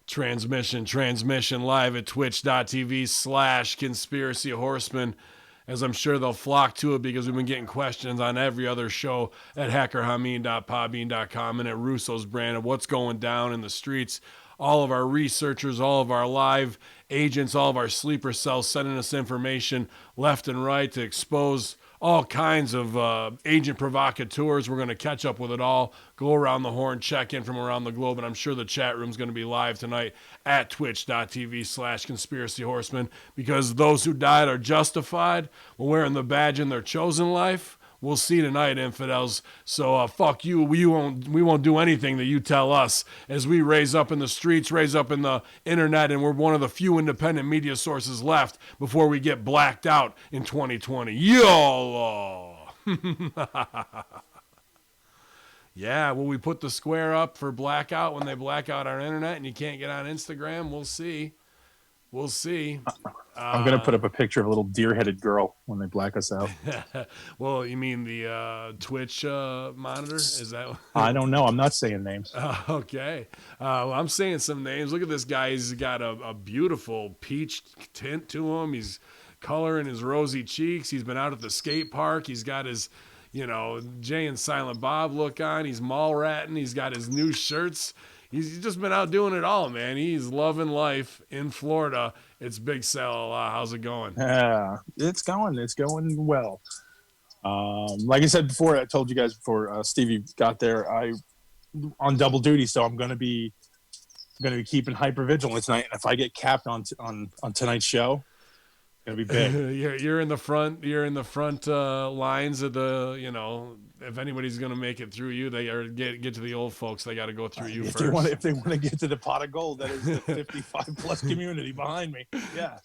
Transmission live at twitch.tv/conspiracy horsemen, as I'm sure they'll flock to it because we've been getting questions on every other show at hackerhameen.podbean.com and at Russo's brand of what's going down in the streets. All of our researchers, all of our live agents, all of our sleeper cells sending us information left and right to expose all kinds of agent provocateurs. We're going to catch up with it all, go around the horn, check in from around the globe, and I'm sure the chat room's going to be live tonight at twitch.tv/conspiracy horsemen, because those who died are justified when wearing the badge in their chosen life. We'll see tonight, infidels. So fuck you. We won't do anything that you tell us, as we raise up in the streets, raise up in the internet, and we're one of the few independent media sources left before we get blacked out in 2020. YOLO! Yeah, will we put the square up for blackout when they black out our internet and you can't get on Instagram? We'll see. We'll see. I'm going to put up a picture of a little deer-headed girl when they black us out. Well, you mean the Twitch monitor? Is that? I don't know. I'm not saying names. Okay. Well, I'm saying some names. Look at this guy. He's got a beautiful peach tint to him. He's coloring his rosy cheeks. He's been out at the skate park. He's got his, Jay and Silent Bob look on. He's mall ratting. He's got his new shirts. He's just been out doing it all, man. He's loving life in Florida. It's Big Sal. How's it going? Yeah, it's going well. Like I said before, I told you guys before Stevie got there, I on double duty, so I'm going to be keeping hyper vigilant tonight. And if I get capped on tonight's show, it's going to be big. You're in the front. You're in the front lines of the. If anybody's going to make it through you, they are get to the old folks. They got to go through you first. If they want to get to the pot of gold, that is the 55+ community behind me. Yeah.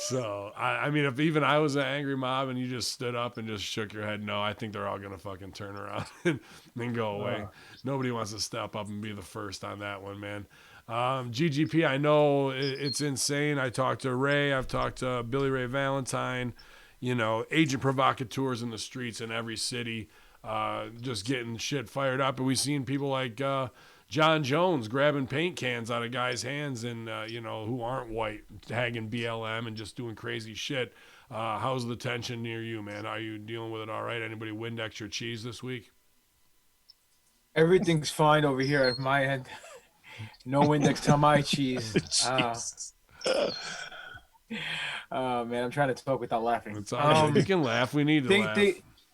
So I mean, if even I was an angry mob and you just stood up and just shook your head, no, I think they're all going to fucking turn around and then go away. Nobody wants to step up and be the first on that one, man. GGP, I know it's insane. I talked to Ray. I've talked to Billy Ray Valentine. Agent provocateurs in the streets in every city, just getting shit fired up. And we've seen people like John Jones grabbing paint cans out of guys' hands and, who aren't white, tagging BLM and just doing crazy shit. How's the tension near you, man? Are you dealing with it all right? Anybody Windex your cheese this week? Everything's fine over here at my end. No Windex on my cheese. Oh man, I'm trying to talk without laughing. It's all right. You can laugh. We need to laugh.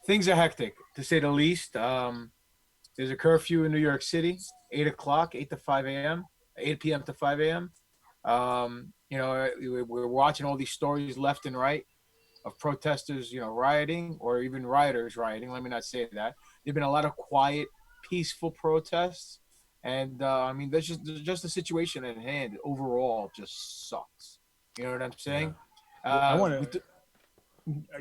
Things are hectic, to say the least. There's a curfew in New York City, 8 o'clock, 8 p.m. to 5 a.m. We're watching all these stories left and right of protesters, rioting, or even rioters rioting. Let me not say that. There've been a lot of quiet, peaceful protests, and that's just the situation at hand. Overall, just sucks. You know what I'm saying? Yeah. I want to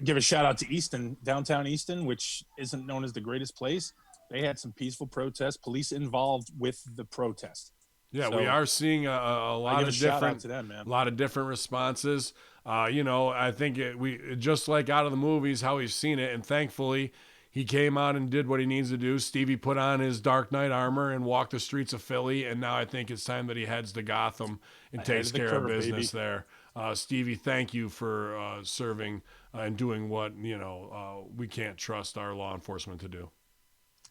give a shout out to Easton, downtown Easton, which isn't known as the greatest place. They had some peaceful protests, police involved with the protest. Yeah, so we are seeing a lot of different, to them, man. A lot of different responses. I think we just like out of the movies how we've seen it, and thankfully he came out and did what he needs to do. Stevie put on his Dark Knight armor and walked the streets of Philly, and now I think it's time that he heads to Gotham and takes care of business there. Stevie, thank you for serving and doing what we can't trust our law enforcement to do.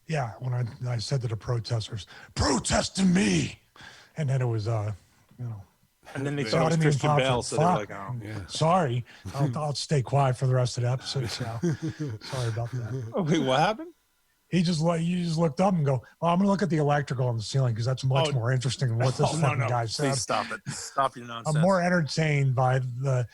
Yeah, when I said to the protesters, "Protest to me," and then it was and then they thought it was Christian Bale, so they're like, "Oh, yeah. Sorry, I'll stay quiet for the rest of the episode." So sorry about that. Oh, wait, what happened? You just looked up and go, "Well, I'm gonna look at the electrical on the ceiling because that's much more interesting than what this fucking guy said." Please stop it! Stop your nonsense. I'm more entertained by the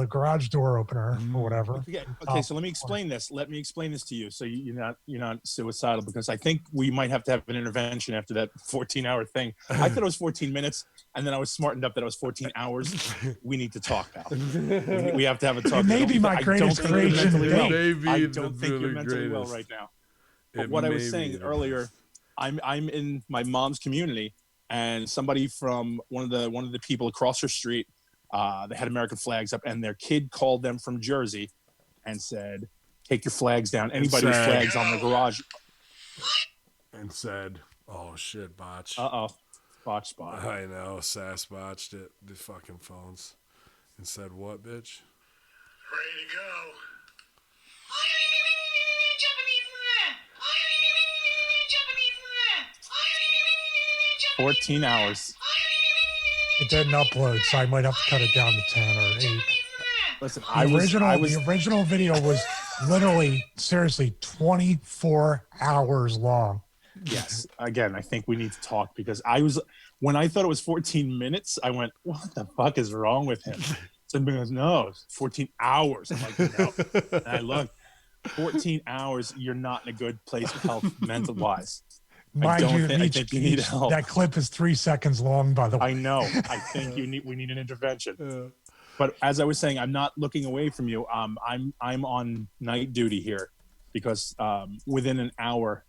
garage door opener or whatever. Okay, so let me explain this. Let me explain this to you, so you're not suicidal, because I think we might have to have an intervention after that 14-hour thing. I thought it was 14 minutes, and then I was smartened up that it was 14 hours. We need to talk, pal. We have to have a talk. It may be my greatest creation. I don't think you're mentally well right now. But what I was saying earlier, I'm in my mom's community, and somebody from one of the people across her street, they had American flags up, and their kid called them from Jersey and said, "Take your flags down. Anybody with flags on the garage." And said, "Oh shit, botch." Uh-oh. Botch spot. I know. Sass botched it. The fucking phones. And said, what, bitch? Ready to go. 14 hours. It didn't upload, so I might have to cut it down to 10 or 8. Listen, The original video was literally, seriously, 24 hours long. Yes. Again, I think we need to talk because when I thought it was 14 minutes, I went, what the fuck is wrong with him? Somebody goes, no, it's 14 hours. I'm like, no. And I look, 14 hours, you're not in a good place health, mental wise. Mind you, I think you need help. That clip is 3 seconds long, by the way. I know. I think we need an intervention. But as I was saying, I'm not looking away from you. I'm on night duty here because within an hour,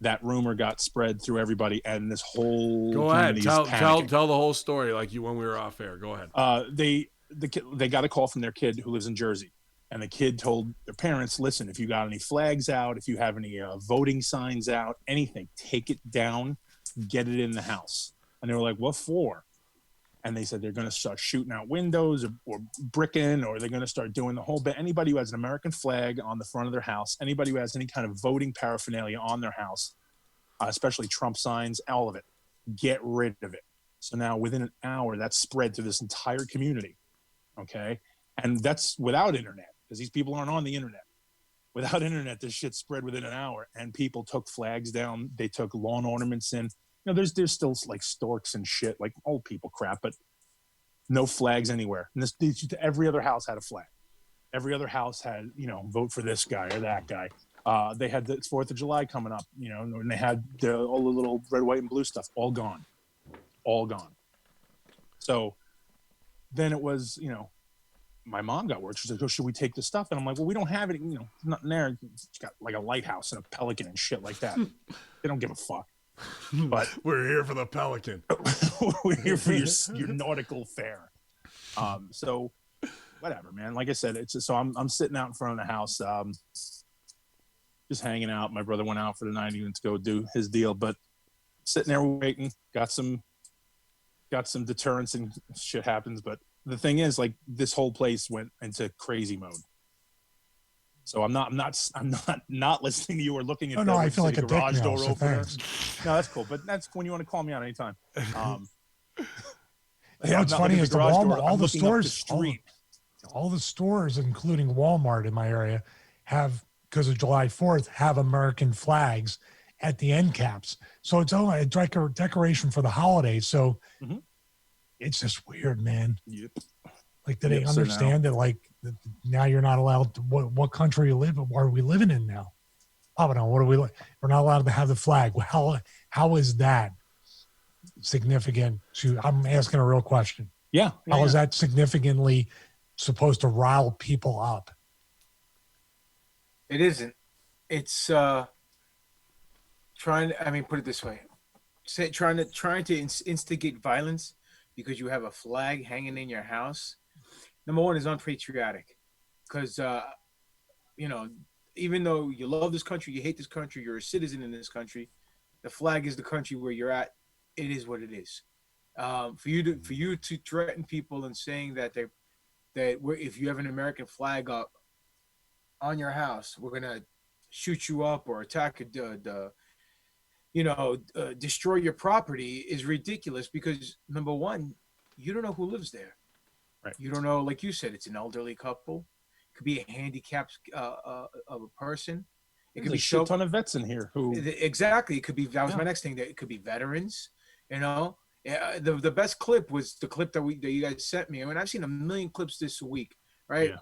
that rumor got spread through everybody, and this whole go ahead. Tell panicking. the whole story like you when we were off air. Go ahead. They got a call from their kid who lives in Jersey. And the kid told their parents, listen, if you got any flags out, if you have any voting signs out, anything, take it down, get it in the house. And they were like, what for? And they said they're going to start shooting out windows or bricking, or they're going to start doing the whole bit. Anybody who has an American flag on the front of their house, anybody who has any kind of voting paraphernalia on their house, especially Trump signs, all of it, get rid of it. So now within an hour, that's spread to this entire community. Okay. And that's without internet. Because these people aren't on the internet. Without internet, this shit spread within an hour, and people took flags down. They took lawn ornaments in. You know, there's still like storks and shit, like old people crap, but no flags anywhere. And every other house had a flag. Every other house had, vote for this guy or that guy. They had the 4th of July coming up, and they had all the little red, white, and blue stuff, all gone. So then it was, my mom got word. She's like, oh, should we take this stuff? And I'm like, well, we don't have it. Nothing there. It's got like a lighthouse and a pelican and shit like that. They don't give a fuck. But we're here for the pelican. We're here for your nautical fare. So whatever, man. Like I said, so I'm sitting out in front of the house, just hanging out. My brother went out for the night. He went to go do his deal, but sitting there waiting, got some deterrence and shit happens, but the thing is, like, this whole place went into crazy mode. So I'm not listening to you or looking at I feel like a garage door so opener. thanks. No, that's cool. But that's when you want to call me out anytime. What's funny is all the stores, including Walmart in my area, have, because of July 4th, have American flags at the end caps. So it's only a decoration for the holidays. So it's just weird, man. Yep. Like, do they understand that, like, now you're not allowed to, what country you live in? What are we living in now? I don't know. What are we like? We're not allowed to have the flag. How is that significant to, I'm asking a real question. Yeah. How is that significantly supposed to rile people up? It isn't. It's put it this way. Trying to instigate violence because you have a flag hanging in your house, number one, is unpatriotic. Because, even though you love this country, you hate this country, you're a citizen in this country, the flag is the country where you're at. It is what it is. For you to threaten people and saying that if you have an American flag up on your house, we're gonna shoot you up or attack destroy your property is ridiculous because, number one, you don't know who lives there. Right. You don't know, like you said, it's an elderly couple. It could be a handicapped of a person. It could be a shit ton of vets in here who exactly. It could be, that was my next thing. That it could be veterans. The best clip was the clip that you guys sent me. I mean, I've seen a million clips this week, right?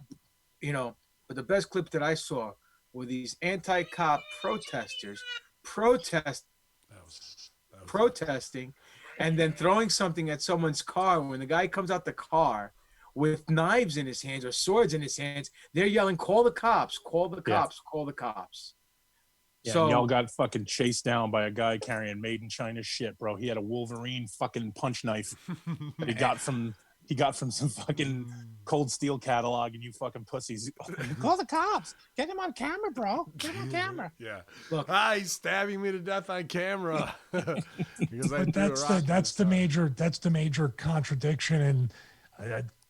Yeah. But the best clip that I saw were these anti-cop protesters protesting and then throwing something at someone's car. When the guy comes out the car with knives in his hands or swords in his hands, they're yelling, call the cops, call the cops, call the cops. Yeah, so y'all got fucking chased down by a guy carrying made in China shit, bro. He had a Wolverine fucking punch knife that he got from he got from some fucking Cold Steel catalog, and you fucking pussies. Call the cops. Get him on camera, bro. Get him on camera. Yeah. Look, he's stabbing me to death on camera. Because that's the major contradiction and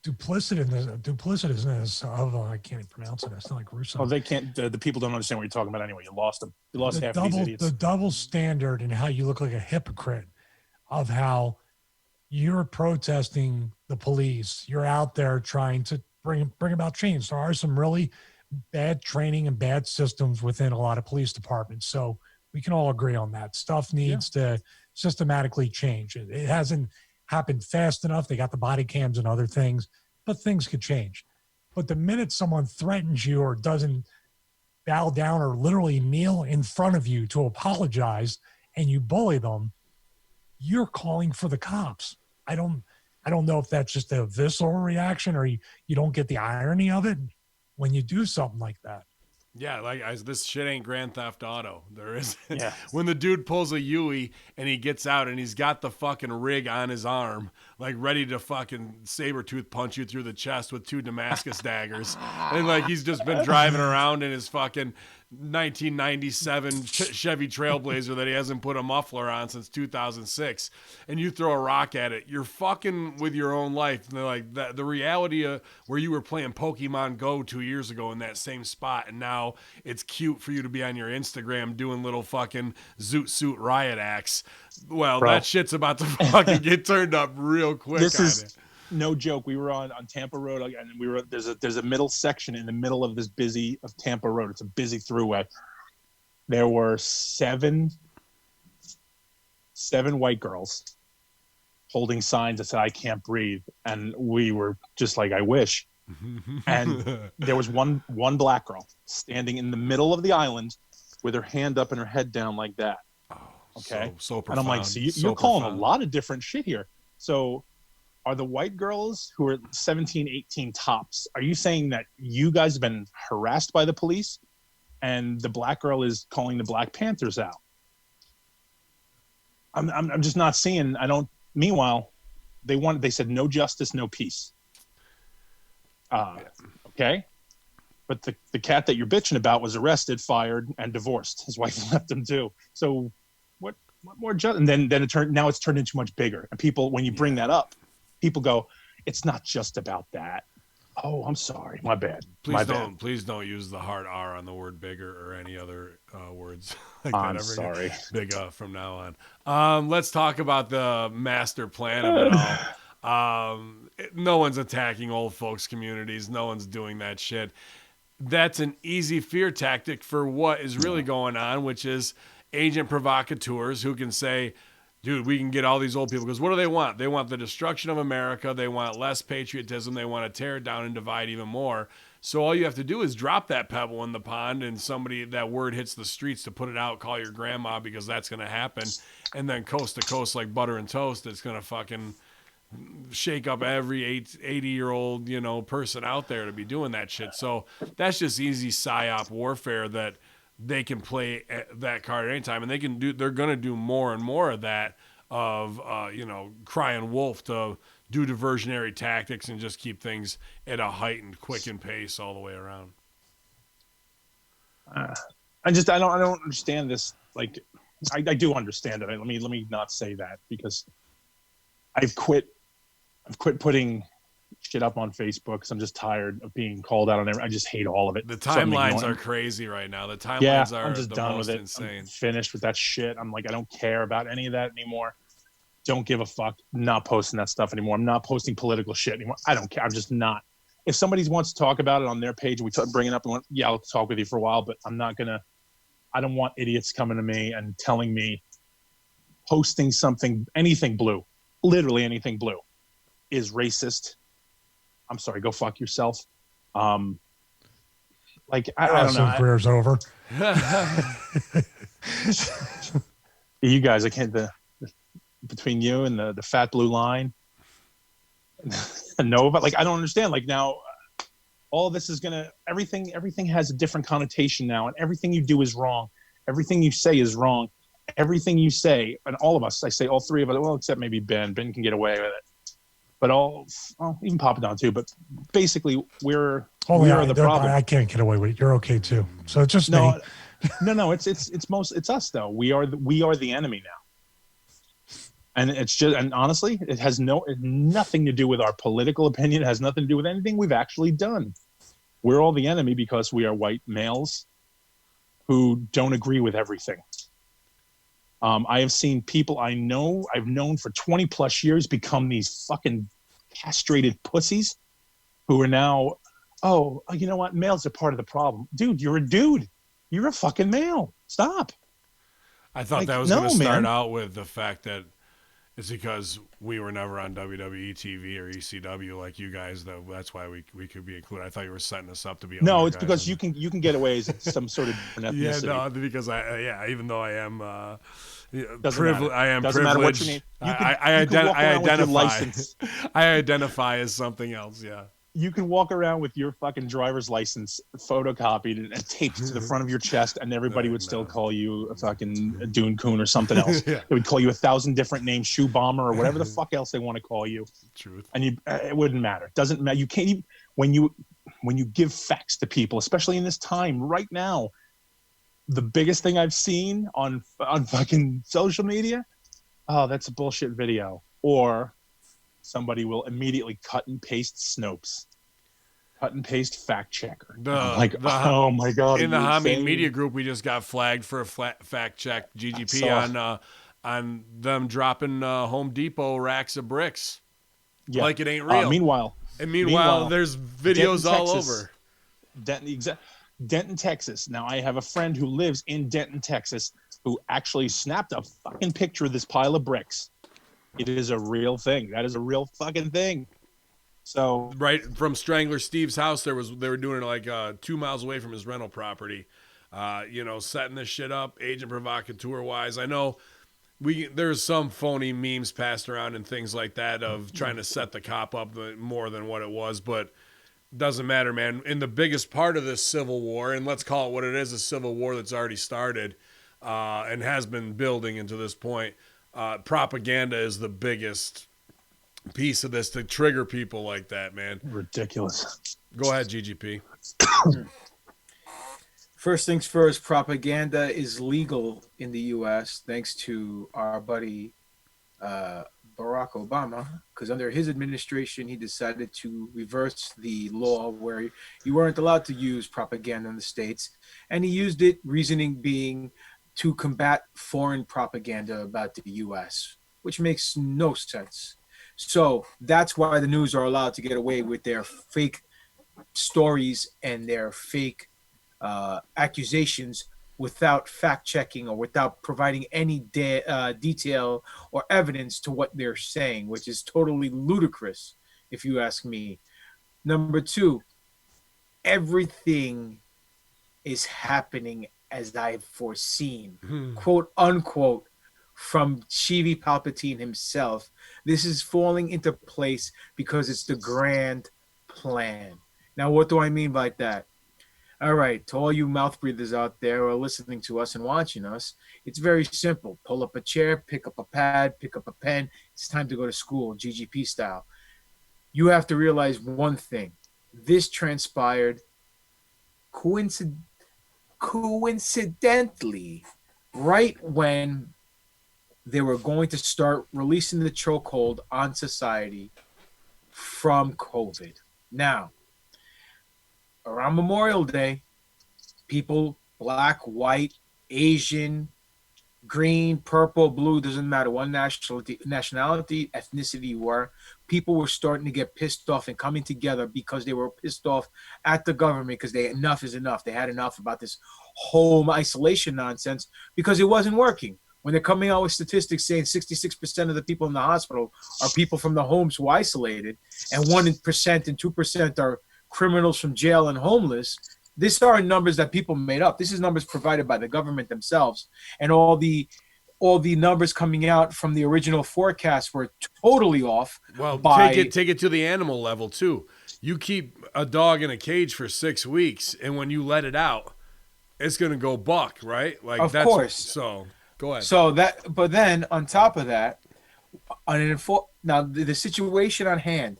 duplicitousness of I can't even pronounce it. It's not like Russo. Oh, they can't. The people don't understand what you're talking about anyway. You lost them. You lost half of these idiots. The double standard and how you look like a hypocrite of how you're protesting the police. You're out there trying to bring about change. There are some really bad training and bad systems within a lot of police departments. So we can all agree on that. Stuff needs to systematically change. It hasn't happened fast enough. They got the body cams and other things, but things could change. But the minute someone threatens you or doesn't bow down or literally kneel in front of you to apologize and you bully them, you're calling for the cops. I don't know if that's just a visceral reaction or you don't get the irony of it when you do something like that. Yeah, this shit ain't Grand Theft Auto. There is. Yeah. When the dude pulls a Yui and he gets out and he's got the fucking rig on his arm, like ready to fucking saber-tooth punch you through the chest with 2 Damascus daggers. And like he's just been driving around in his fucking 1997 Chevy Trailblazer that he hasn't put a muffler on since 2006, and you throw a rock at it, you're fucking with your own life. And they're like, the reality of where you were playing Pokemon Go 2 years ago in that same spot, and now it's cute for you to be on your Instagram doing little fucking Zoot Suit riot acts. Well, Bro. That shit's about to fucking get turned up real quick. This is no joke. We were on Tampa Road, and there's a middle section in the middle of this busy of Tampa Road. It's a busy throughway. There were seven white girls holding signs that said "I can't breathe," and we were just like, "I wish." And there was one black girl standing in the middle of the island with her hand up and her head down like that. Okay, so profound. And I'm like, so you're calling a lot of different shit here. So are the white girls who are 17, 18 tops, are you saying that you guys have been harassed by the police and the black girl is calling the Black Panthers out? I'm just not seeing. Meanwhile, they said no justice, no peace. Okay. But the cat that you're bitching about was arrested, fired, and divorced. His wife left him too. So what more justice? And then it's turned into much bigger. And people, when you bring that up, people go, it's not just about that. Oh, I'm sorry. My bad. Please don't use the hard R on the word bigger or any other words like I'm that. Sorry. Big from now on. Let's talk about the master plan of it all. No one's attacking old folks communities. No one's doing that shit. That's an easy fear tactic for what is really going on, which is agent provocateurs who can say, dude, we can get all these old people. Because what do they want? They want the destruction of America. They want less patriotism. They want to tear it down and divide even more. So all you have to do is drop that pebble in the pond and that word hits the streets to put it out, call your grandma, because that's going to happen. And then coast to coast like butter and toast, it's going to fucking shake up every 80-year-old, person out there to be doing that shit. So that's just easy psyop warfare that they can play that card at any time, and they're going to do more and more of that, of crying wolf to do diversionary tactics and just keep things at a heightened quickened pace all the way around. I don't understand this. Like, I do understand it. Let me not say that, because I've quit putting shit up on Facebook because I'm just tired of being called out on everything. I just hate all of it. The timelines are crazy right now. The timelines are I'm just done with it. Insane. I'm finished with that shit. I'm like, I don't care about any of that anymore. Don't give a fuck. I'm not posting that stuff anymore. I'm not posting political shit anymore. I don't care. I'm just not. If somebody wants to talk about it on their page and we bring it up and I'll talk with you for a while, but I'm not gonna. I don't want idiots coming to me and telling me posting something, anything blue, literally anything blue, is racist. I'm sorry, go fuck yourself. I don't know. Career's over. You guys, I can't. Between you and the fat blue line, no, but I don't understand. Now, all this is everything has a different connotation now, and everything you do is wrong. Everything you say is wrong. Everything you say, and all of us, I say all three of us, well, except maybe Ben. Ben can get away with it. but even Papa Don too. But basically, we are the problem. I can't get away with it. You're okay too. So it's just no, me. no. It's us though. We are the enemy now, and it's just, and honestly, it has nothing to do with our political opinion. It has nothing to do with anything we've actually done. We're all the enemy because we are white males who don't agree with everything. I have seen people I've known for 20 plus years become these fucking castrated pussies who are now, oh, you know what? Males are part of the problem. Dude, you're a dude. You're a fucking male. Stop. I thought that was going to start out with the fact that it's because we were never on WWE TV or ECW like you guys, though. That's why we could be included. I thought you were setting us up to be. No, it's because you can get away as some sort of ethnicity. Yeah, no, because even though I am privileged. I am doesn't matter what you need. I identify as something else. Yeah. You can walk around with your fucking driver's license photocopied and taped to the front of your chest, and everybody would still call you a fucking Dune Coon or something else. Yeah. They would call you 1,000 different names, Shoe Bomber or whatever the fuck else they want to call you. Truth. And it wouldn't matter. It doesn't matter. You can't even when you give facts to people, especially in this time right now. The biggest thing I've seen on fucking social media, oh, that's a bullshit video, or somebody will immediately cut and paste Snopes. Cut and paste fact checker. Oh my God. In the Hameen Media Group, we just got flagged for a fact check GGP on them dropping Home Depot racks of bricks. Yeah. Like it ain't real. Meanwhile, there's videos all over. Denton, Texas. Now, I have a friend who lives in Denton, Texas, who actually snapped a fucking picture of this pile of bricks. It is a real thing. That is a real fucking thing. So right from Strangler Steve's house, they were doing it like 2 miles away from his rental property. Setting this shit up, agent provocateur wise. I know there's some phony memes passed around and things like that of trying to set the cop up more than what it was, but doesn't matter, man. In the biggest part of this civil war, and let's call it what it is, a civil war that's already started and has been building into this point, propaganda is the biggest piece of this to trigger people like that, man. Ridiculous. Go ahead, GGP. First things first, propaganda is legal in the U.S. thanks to our buddy Barack Obama, because under his administration, he decided to reverse the law where you weren't allowed to use propaganda in the States. And he used it, reasoning being to combat foreign propaganda about the U.S., which makes no sense. So that's why the news are allowed to get away with their fake stories and their fake accusations without fact checking or without providing any detail or evidence to what they're saying, which is totally ludicrous, if you ask me. Number two, everything is happening as I've foreseen, quote unquote, from Chibi Palpatine himself. This is falling into place because it's the grand plan. Now, what do I mean by that? All right, to all you mouth breathers out there who are listening to us and watching us, it's very simple. Pull up a chair, pick up a pad, pick up a pen. It's time to go to school, GGP style. You have to realize one thing. This transpired coincidentally right when they were going to start releasing the chokehold on society from COVID. Now, around Memorial Day, people, black, white, Asian, green, purple, blue, doesn't matter what nationality, ethnicity you were, people were starting to get pissed off and coming together because they were pissed off at the government because enough is enough. They had enough about this home isolation nonsense because it wasn't working. When they're coming out with statistics saying 66% of the people in the hospital are people from the homes who are isolated, and 1% and 2% are criminals from jail and homeless, these are numbers that people made up. This is numbers provided by the government themselves. And all the numbers coming out from the original forecast were totally off. Well, take it to the animal level too. You keep a dog in a cage for 6 weeks, and when you let it out, it's going to go buck, right? Like, of course. So go ahead. So but then on top of that, Now, the situation on hand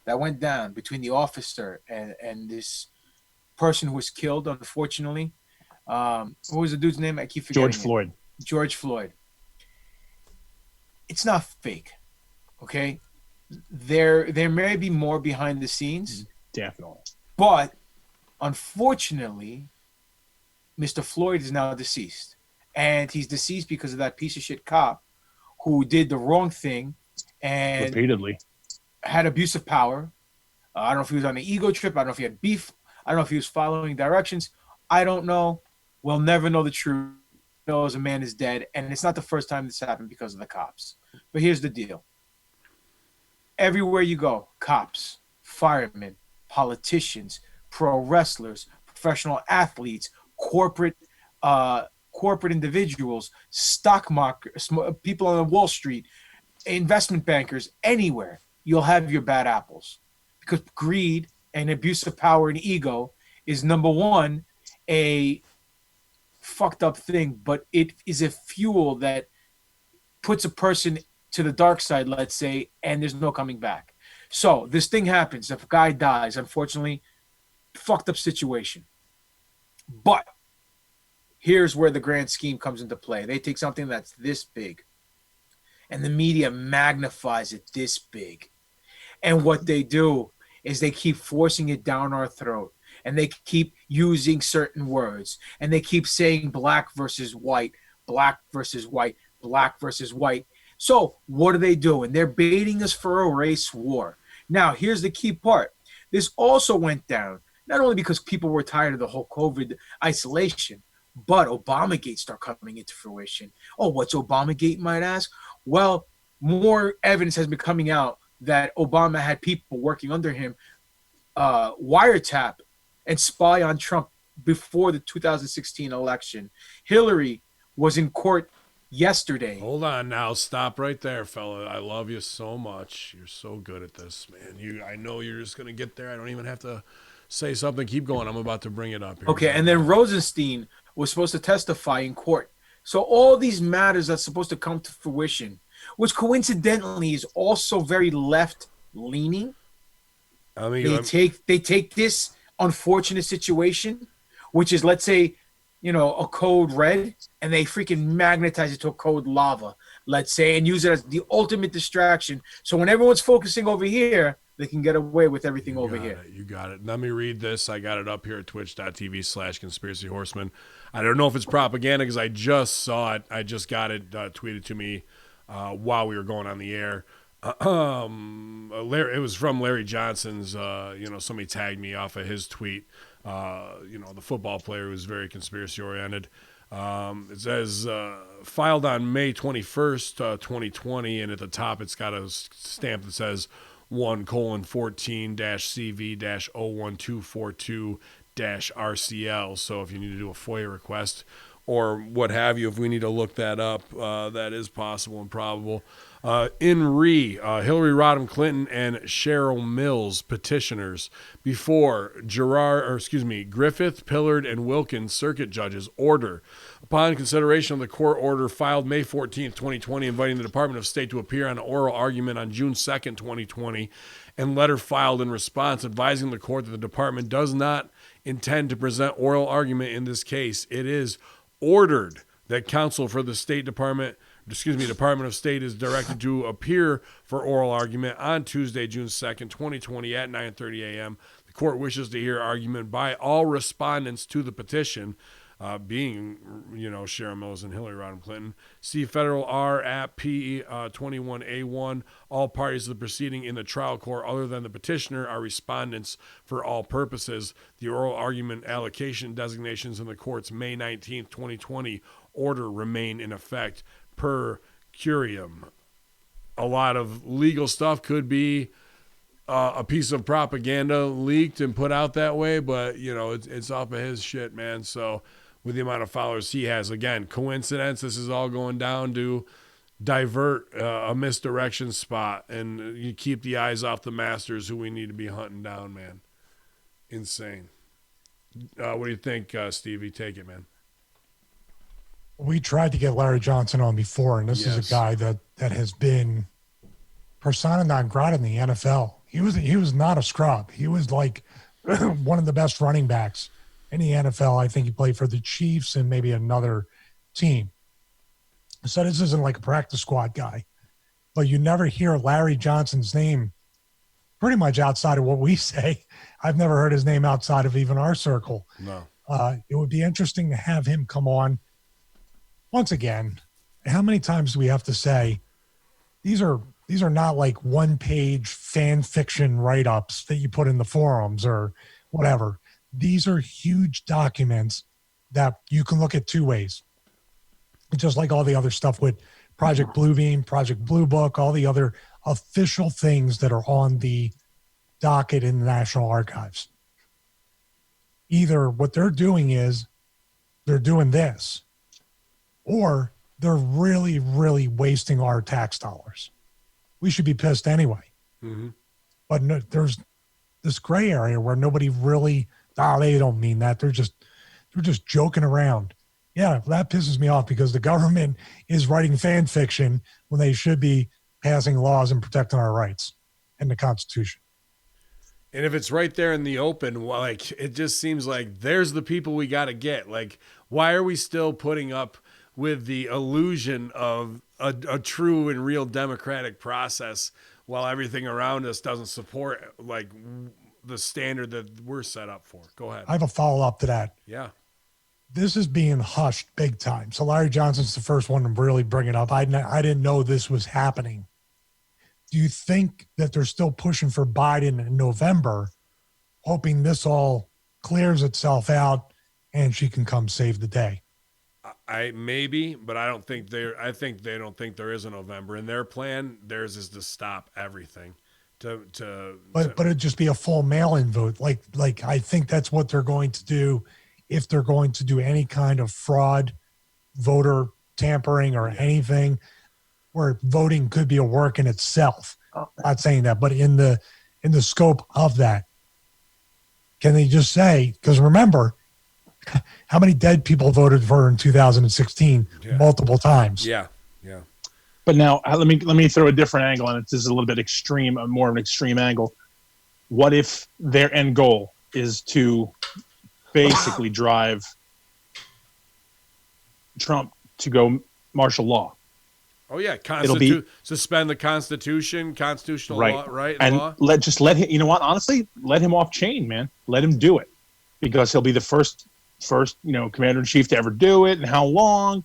that went down between the officer and this person who was killed, unfortunately. What was the dude's name? I keep forgetting. George Floyd. It's not fake, okay? There may be more behind the scenes. Definitely. But, unfortunately, Mr. Floyd is now deceased. And he's deceased because of that piece of shit cop who did the wrong thing and repeatedly had abuse of power. I don't know if he was on an ego trip. I don't know if he had beef. I don't know if he was following directions. I don't know. We'll never know the truth. Knows a man is dead, and it's not the first time this happened because of the cops. But here's the deal. Everywhere you go, cops, firemen, politicians, pro wrestlers, professional athletes, corporate individuals, stock markets, people on Wall Street, investment bankers, anywhere, you'll have your bad apples. Because greed and abuse of power and ego is, number one, a fucked up thing, but it is a fuel that puts a person to the dark side, let's say, and there's no coming back. So this thing happens. If a guy dies, unfortunately, fucked up situation. But here's where the grand scheme comes into play. They take something that's this big, and the media magnifies it this big. And what they do is they keep forcing it down our throat. And they keep using certain words. And they keep saying black versus white, black versus white, black versus white. So what are they doing? They're baiting us for a race war. Now, here's the key part. This also went down, not only because people were tired of the whole COVID isolation, but Obamagate started coming into fruition. Oh, what's Obamagate, you might ask? Well, more evidence has been coming out that Obama had people working under him wiretap and spy on Trump before the 2016 election. Hillary was in court yesterday. Hold on now. Stop right there, fella. I love you so much. You're so good at this, man. I know you're just going to get there. I don't even have to say something. Keep going. I'm about to bring it up here. Okay, and then Rosenstein was supposed to testify in court. So all these matters that's supposed to come to fruition, which coincidentally is also very left-leaning. I mean, they take this unfortunate situation, which is, let's say, a code red, and they freaking magnetize it to a code lava, let's say, and use it as the ultimate distraction. So when everyone's focusing over here, they can get away with everything over here. You got it. Let me read this. I got it up here at twitch.tv/conspiracy horseman. I don't know if it's propaganda because I just saw it. I just got it tweeted to me while we were going on the air. It was from Larry Johnson's, somebody tagged me off of his tweet. The football player was very conspiracy oriented. It says, filed on May 21st, 2020. And at the top, it's got a stamp that says 1:14-CV-01242-RCL. So if you need to do a FOIA request or what have you, if we need to look that up, that is possible and probable. Hillary Rodham Clinton and Cheryl Mills petitioners before Griffith, Pillard, and Wilkins circuit judges order. Upon consideration of the court order filed May 14th, 2020, inviting the Department of State to appear on an oral argument on June 2nd, 2020, and letter filed in response advising the court that the department does not intend to present oral argument in this case. It is ordered that counsel for the Department of State is directed to appear for oral argument on Tuesday, June 2nd, 2020 at 9:30 a.m. The court wishes to hear argument by all respondents to the petition, being, Cheryl Mills and Hillary Rodham Clinton. See Federal R at P 21A1. All parties to the proceeding in the trial court other than the petitioner are respondents for all purposes. The oral argument allocation designations in the court's May 19th, 2020 order remain in effect per curiam. A lot of legal stuff could be a piece of propaganda leaked and put out that way, but, it's off of his shit, man. So with the amount of followers he has, again, coincidence, this is all going down to divert a misdirection spot, and you keep the eyes off the masters who we need to be hunting down, man. Insane. What do you think, Stevie? Take it, man. We tried to get Larry Johnson on before, and this is a guy that has been persona non grata in the NFL. He was not a scrub. He was like one of the best running backs in the NFL. I think he played for the Chiefs and maybe another team. So this isn't like a practice squad guy, but you never hear Larry Johnson's name pretty much outside of what we say. I've never heard his name outside of even our circle. No. It would be interesting to have him come on. Once again, how many times do we have to say these are not like one-page fan fiction write-ups that you put in the forums or whatever. These are huge documents that you can look at two ways. Just like all the other stuff with Project Bluebeam, Project Blue Book, all the other official things that are on the docket in the National Archives. Either what they're doing is they're doing this, or they're really, really wasting our tax dollars. We should be pissed anyway. Mm-hmm. But no, there's this gray area where nobody really, they don't mean that. They're just joking around. Yeah, that pisses me off because the government is writing fan fiction when they should be passing laws and protecting our rights and the Constitution. And if it's right there in the open, well, like, it just seems like there's the people we got to get. Like, why are we still putting up with the illusion of a true and real democratic process while everything around us doesn't support like the standard that we're set up for? Go ahead. I have a follow-up to that. Yeah. This is being hushed big time. So Larry Johnson's the first one to really bring it up. I didn't know this was happening. Do you think that they're still pushing for Biden in November, hoping this all clears itself out and she can come save the day? Maybe, but I think they don't think there is a November. In their plan, theirs is to stop everything. But it'd just be a full mail-in vote. Like I think that's what they're going to do if they're going to do any kind of fraud, voter tampering or anything where voting could be a work in itself. Not saying that, but in the scope of that, can they just say, because remember, how many dead people voted for her in 2016 multiple times? Yeah. But now let me throw a different angle on it. This is a little bit extreme, more of an extreme angle. What if their end goal is to basically drive Trump to go martial law? Oh yeah, suspend the constitutional right. law, right? And law. let him. You know what? Honestly, let him off chain, man. Let him do it, because he'll be the first commander in chief to ever do it. And how long?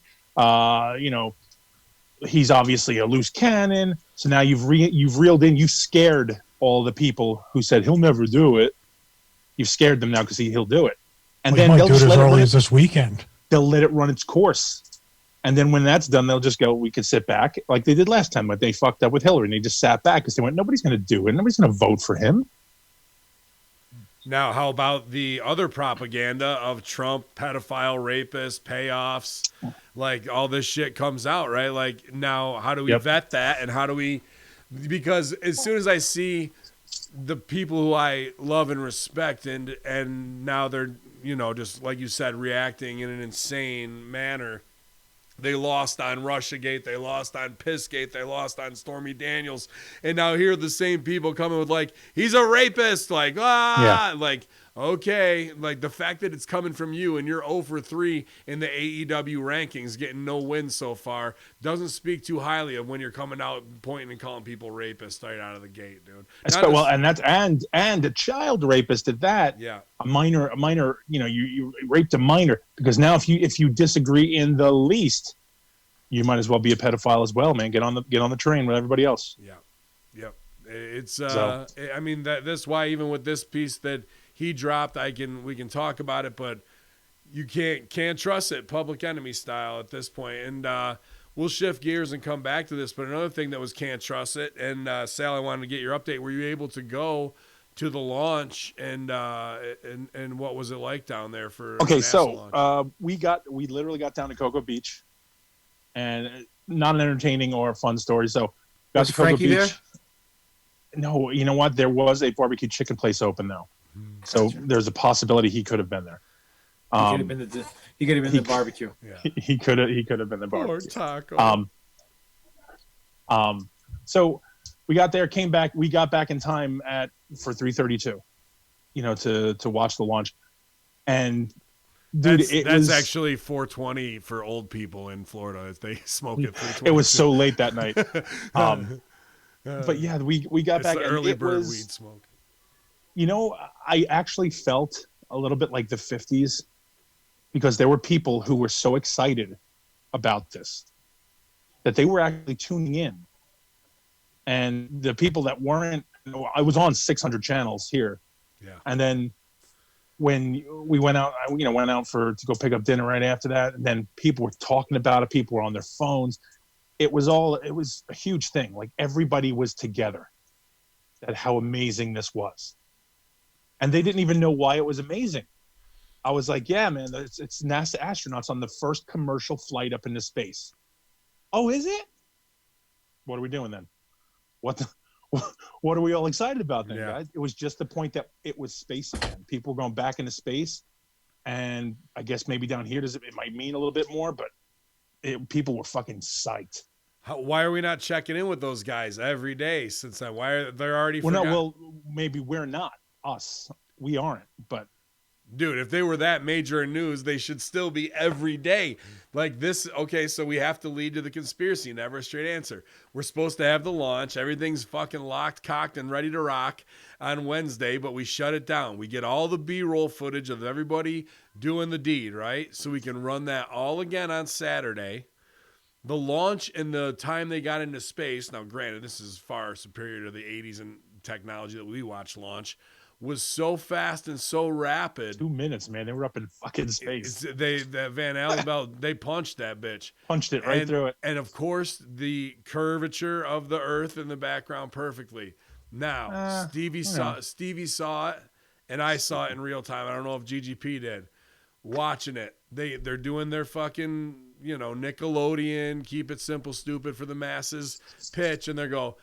He's obviously a loose cannon. So now you've reeled in. You scared all the people who said he'll never do it. You've scared them now because he'll do it. And then they'll do it as early as this weekend. They'll let it run its course. And then when that's done, they'll just go, we could sit back like they did last time when they fucked up with Hillary. And they just sat back because they went, nobody's going to do it. Nobody's going to vote for him. Now, how about the other propaganda of Trump, pedophile, rapist, payoffs? Like, all this shit comes out, right? Like, now, how do we vet that? And how do we – because as soon as I see the people who I love and respect and now they're, just like you said, reacting in an insane manner – they lost on Russiagate. They lost on Pissgate. They lost on Stormy Daniels. And now here are the same people coming with like, he's a rapist. Like, like, okay. Like the fact that it's coming from you and you're 0 for 3 in the AEW rankings, getting no wins so far, doesn't speak too highly of when you're coming out pointing and calling people rapists right out of the gate, dude. And a child rapist at that. Yeah. A minor, you raped a minor, because now if you disagree in the least, you might as well be a pedophile as well, man. Get on the train with everybody else. Yeah. Yep. It's I mean that's why even with this piece that he dropped, we can talk about it, but you can't trust it, Public Enemy style at this point. And we'll shift gears and come back to this. But another thing that was can't trust it, and Sal, I wanted to get your update. Were you able to go to the launch and what was it like down there for? Okay, so we literally got down to Cocoa Beach, and not an entertaining or a fun story. So got to Cocoa Frankie Beach. There? No, you know what? There was a barbecue chicken place open though, so there's a possibility he could have been there. He could have been the barbecue. Yeah. He could have been the barbecue. Poor taco. So we got there, came back. We got back in time for 3:32. To watch the launch, and dude, that's actually 4:20 for old people in Florida as they smoke at 3:20. It was so late that night. But yeah, we got back. The early bird weed smoke. I actually felt a little bit like the 50s because there were people who were so excited about this that they were actually tuning in. And the people that weren't, I was on 600 channels here. Yeah. And then when we went out, to go pick up dinner right after that. And then people were talking about it. People were on their phones. It was a huge thing. Like everybody was together at how amazing this was. And they didn't even know why it was amazing. I was like, yeah, man, it's NASA astronauts on the first commercial flight up into space. Oh, is it? What are we doing then? What are we all excited about then, guys? It was just the point that it was space again. People were going back into space. And I guess maybe down here it might mean a little bit more, but people were fucking psyched. Why are we not checking in with those guys every day since then? Why are they already forgotten? Well, maybe we're not. Us. We aren't, but dude, if they were that major in news, they should still be every day like this. Okay, so we have to lead to the conspiracy. Never a straight answer. We're supposed to have the launch. Everything's fucking locked, cocked, and ready to rock on Wednesday, but we shut it down. We get all the B-roll footage of everybody doing the deed, right? So we can run that all again on Saturday. The launch and the time they got into space, now granted, this is far superior to the 80s and technology that we watch launch, was so fast and so rapid. 2 minutes, man. They were up in fucking space. That Van Allen belt, they punched that bitch. Punched it right through it. And of course, the curvature of the Earth in the background perfectly. Now, Stevie saw it, and I saw it in real time. I don't know if GGP did. Watching it, they're doing their fucking, Nickelodeon, keep it simple, stupid for the masses pitch, and they go,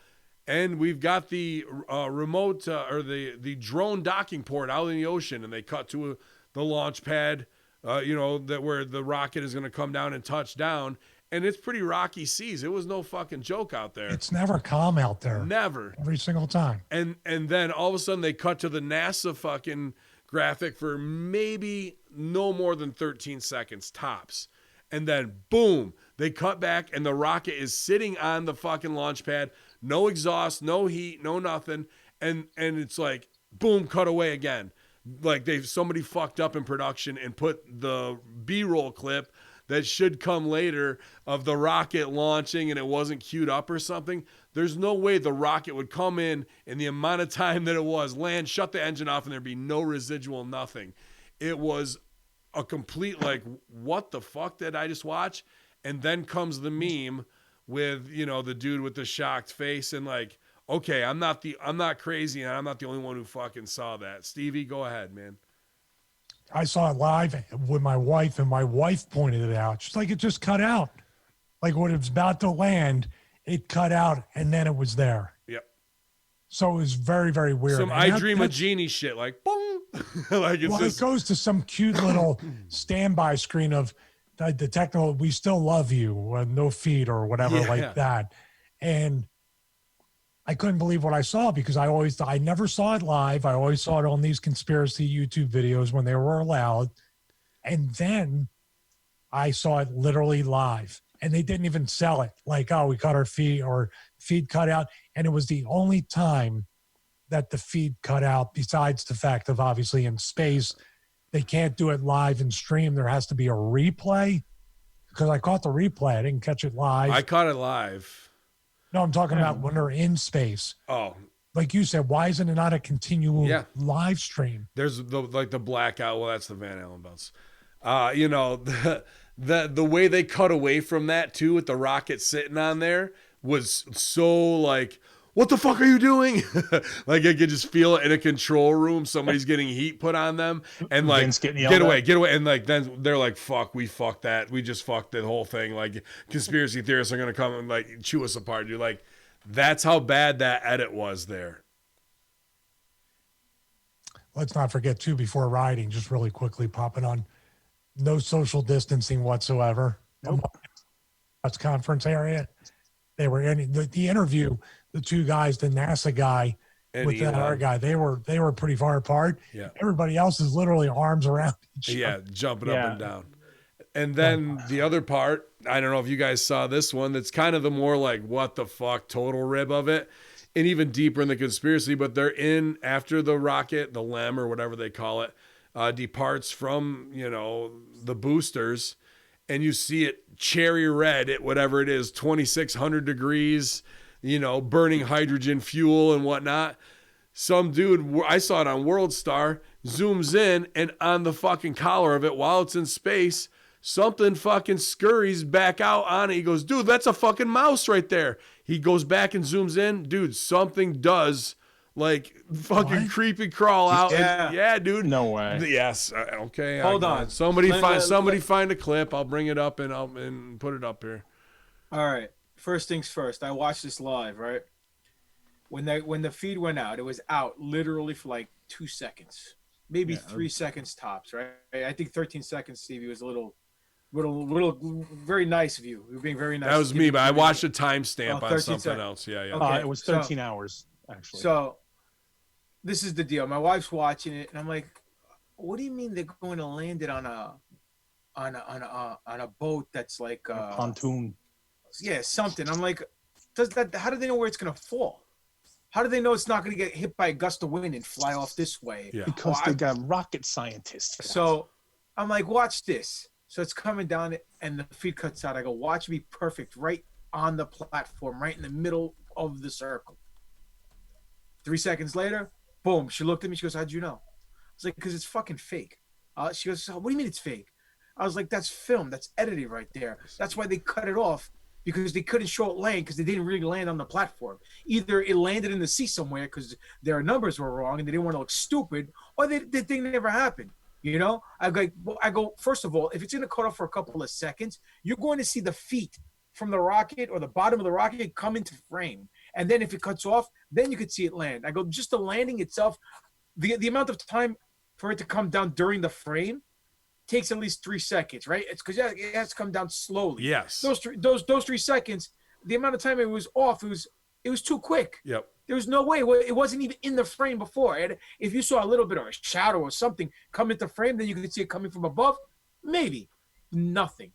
and we've got the remote or the drone docking port out in the ocean, and they cut to the launch pad, that where the rocket is going to come down and touch down, and it's pretty rocky seas. It was no fucking joke out there. It's never calm out there. Never. Every single time. And then all of a sudden they cut to the NASA fucking graphic for maybe no more than 13 seconds tops. And then boom, they cut back and the rocket is sitting on the fucking launch pad. No exhaust, no heat, no nothing. And it's like, boom, cut away again. Like somebody fucked up in production and put the B-roll clip that should come later of the rocket launching and it wasn't queued up or something. There's no way the rocket would come in the amount of time that it was, land, shut the engine off, and there'd be no residual, nothing. It was a complete, like, what the fuck did I just watch? And then comes the meme with, the dude with the shocked face and like, okay, I'm not crazy and I'm not the only one who fucking saw that. Stevie, go ahead, man. I saw it live with my wife, and my wife pointed it out. She's like, it just cut out. Like when it was about to land, it cut out, and then it was there. Yep. So it was very, very weird. Some I Dream of Jeannie shit, like, boom. Like it goes to some cute little standby screen of the technical, we still love you, no feed or whatever like that. And I couldn't believe what I saw because I never saw it live. I always saw it on these conspiracy YouTube videos when they were allowed. And then I saw it literally live and they didn't even sell it. Like, oh, we cut our feed cut out. And it was the only time that the feed cut out besides the fact of obviously in space, they can't do it live and stream. There has to be a replay because I caught the replay. I didn't catch it live. I caught it live. No, I'm talking about when they're in space. Oh. Like you said, why isn't it not a continual live stream? There's the blackout. Well, that's the Van Allen belts. The way they cut away from that too with the rocket sitting on there was so like, what the fuck are you doing? Like I could just feel it in a control room. Somebody's getting heat put on them and like, get away. And like, then they're like, fuck, we fucked that. We just fucked the whole thing. Like conspiracy theorists are going to come and like chew us apart. You're like, that's how bad that edit was there. Let's not forget too, before riding, just really quickly popping on no social distancing whatsoever. Nope. Press conference area. They were in the interview. The two guys, the NASA guy And with that Elon. other guy, they were pretty far apart. Yeah. Everybody else is literally arms around each other. Yeah, jumping up and down. And then the other part, I don't know if you guys saw this one, that's kind of the more like, what the fuck, total rib of it. And even deeper in the conspiracy, but they're in after the rocket, the LEM or whatever they call it, departs from, the boosters, and you see it cherry red at whatever it is, 2,600 degrees, burning hydrogen fuel and whatnot. Some dude, I saw it on World Star, zooms in, and on the fucking collar of it while it's in space, something fucking scurries back out on it. He goes, dude, that's a fucking mouse right there. He goes back and zooms in. Dude, something does like fucking creepy crawl out. Yeah. Yeah, dude. No way. Yes. Okay. Hold on. Somebody find a clip. I'll bring it up and put it up here. All right. First things first. I watched this live, right? When the feed went out, it was out literally for like 2 seconds, maybe 3 seconds tops, right? I think 13 seconds, Stevie, was a little very nice of you. You were being very nice. That was me, but I watched a timestamp on something else. Yeah. Okay. It was 13 hours actually. So this is the deal. My wife's watching it, and I'm like, "What do you mean they're going to land it on a boat that's like a pontoon?" Yeah, something. I'm like, how do they know where it's going to fall? How do they know it's not going to get hit by a gust of wind and fly off this way? Yeah. Because they got rocket scientists. So I'm like, watch this. So it's coming down, and the feed cuts out. I go, watch me perfect, right on the platform, right in the middle of the circle. 3 seconds later, boom. She looked at me. She goes, how'd you know? I was like, because it's fucking fake. She goes, what do you mean it's fake? I was like, that's film. That's edited right there. That's why they cut it off, because they couldn't show it land, because they didn't really land on the platform. Either it landed in the sea somewhere because their numbers were wrong and they didn't want to look stupid, or the thing never happened. I go, first of all, if it's going to cut off for a couple of seconds, you're going to see the feet from the rocket or the bottom of the rocket come into frame. And then if it cuts off, then you could see it land. I go, just the landing itself, the amount of time for it to come down during the frame takes at least 3 seconds, right? It's because it has to come down slowly. Yes. Those 3 seconds, the amount of time it was off, it was too quick. Yep. There was no way. It wasn't even in the frame before. And if you saw a little bit of a shadow or something come into frame, then you could see it coming from above. Maybe. Nothing.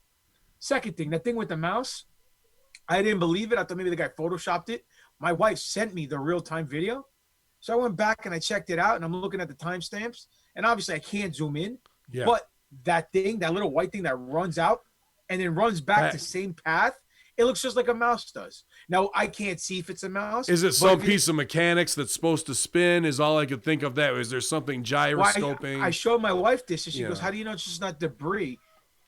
Second thing, that thing with the mouse, I didn't believe it. I thought maybe the guy photoshopped it. My wife sent me the real-time video. So I went back and I checked it out, and I'm looking at the timestamps. And obviously I can't zoom in. Yeah. But that thing, that little white thing that runs out and then runs back the same path, it looks just like a mouse does. Now, I can't see if it's a mouse. Is it some piece of mechanics that's supposed to spin? Is all I could think of that. Is there something gyroscoping? I showed my wife this, and she goes, how do you know it's just not debris?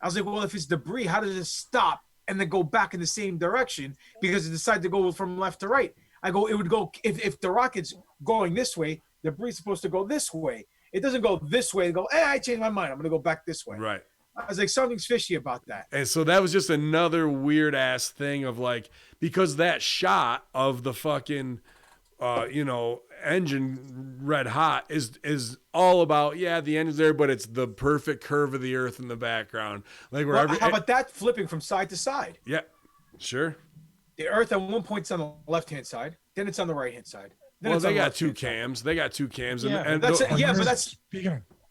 I was like, well, if it's debris, how does it stop and then go back in the same direction? Because it decided to go from left to right. I go, it would go, if the rocket's going this way, debris is supposed to go this way. It doesn't go this way and go, I changed my mind. I'm going to go back this way. Right. I was like, something's fishy about that. And so that was just another weird ass thing of like, because that shot of the fucking, engine red hot is all about, the engine's there, but it's the perfect curve of the earth in the background. Like, how about that flipping from side to side? Yeah, sure. The earth at one point's on the left-hand side, then it's on the right-hand side. Well, they got two cams. They got two cams. But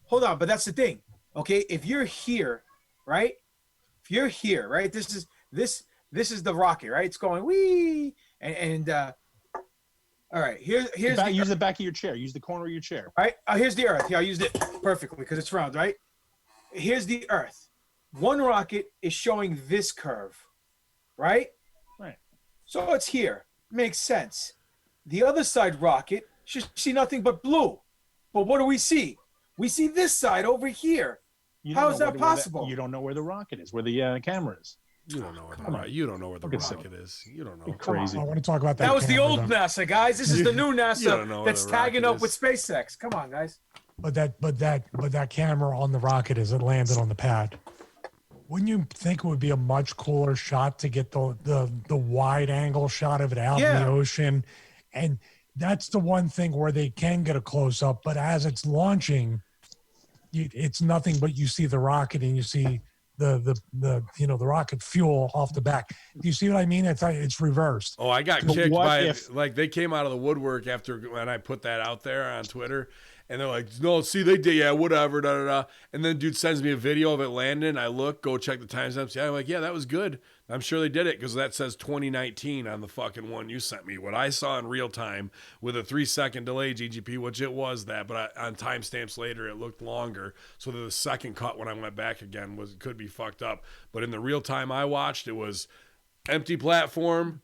hold on, but that's the thing. Okay, if you're here, right? If you're here, right? This is the rocket, right? It's going wee, and all right. Here's use the back of your chair. Use the corner of your chair. All right. Here's the Earth. Here, I used it perfectly because it's round, right? Here's the Earth. One rocket is showing this curve, right? Right. So it's here. Makes sense. The other side rocket should see nothing but blue, but what do we see? We see this side over here. How is that possible? You don't know where the rocket is, where the camera is. You don't know where the rocket is. You don't know. You're crazy. I want to talk about that. That was the old NASA, guys. This is the new NASA that's tagging up is. with SpaceX. Come on, guys. But that camera on the rocket as it landed on the pad. Wouldn't you think it would be a much cooler shot to get the wide angle shot of it out in the ocean? And that's the one thing where they can get a close up, but as it's launching, it's nothing but you see the rocket and you see the the rocket fuel off the back. Do you see what I mean? It's reversed. Oh, I got kicked by like they came out of the woodwork after when I put that out there on Twitter, and they're like, "No, see, they did, yeah, whatever, da da da." And then dude sends me a video of it landing. I look, go check the timestamps. Yeah, I'm like, yeah, that was good. I'm sure they did it because that says 2019 on the fucking one you sent me. What I saw in real time with a 3-second delay, GGP, which it was that, but on timestamps later it looked longer. So the second cut when I went back again could be fucked up. But in the real time I watched, it was empty platform,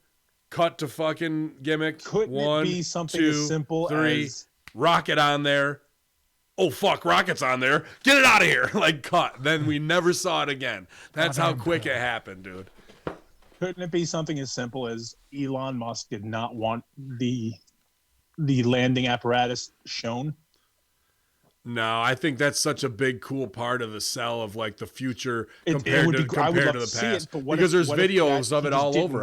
cut to fucking gimmick. Couldn't it be something as simple 3, as rocket on there? Oh fuck, rocket's on there. Get it out of here. Like cut. Then we never saw it again. That's how quick it happened, dude. Couldn't it be something as simple as Elon Musk did not want the landing apparatus shown? No, I think that's such a big, cool part of the sell of like the future compared to the past. Because there's videos of it all over.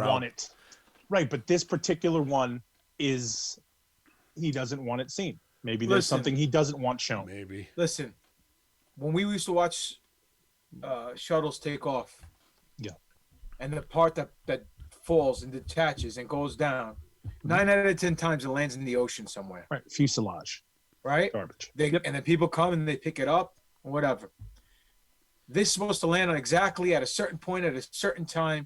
Right, but this particular one is he doesn't want it seen. Maybe there's something he doesn't want shown. Maybe. Listen, when we used to watch shuttles take off, and the part that falls and detaches and goes down, 9 out of 10 times it lands in the ocean somewhere. Right, fuselage. Right? Garbage. And then people come and they pick it up or whatever. This is supposed to land on exactly at a certain point at a certain time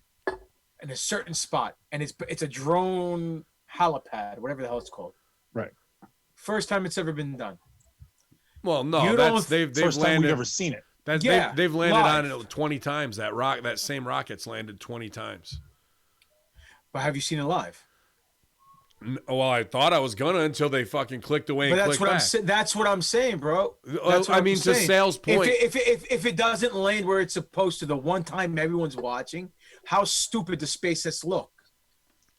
in a certain spot. And it's a drone helipad, whatever the hell it's called. Right. First time it's ever been done. Well, no, they've first landed. Time we've ever seen it. They've landed on it 20 times. That same rocket's landed 20 times. But have you seen it live? Well, I thought I was gonna until they fucking clicked away. But and that's what back. That's what I'm saying, bro. I mean, to Sal's point, if it doesn't land where it's supposed to, the one time everyone's watching, how stupid does SpaceX look?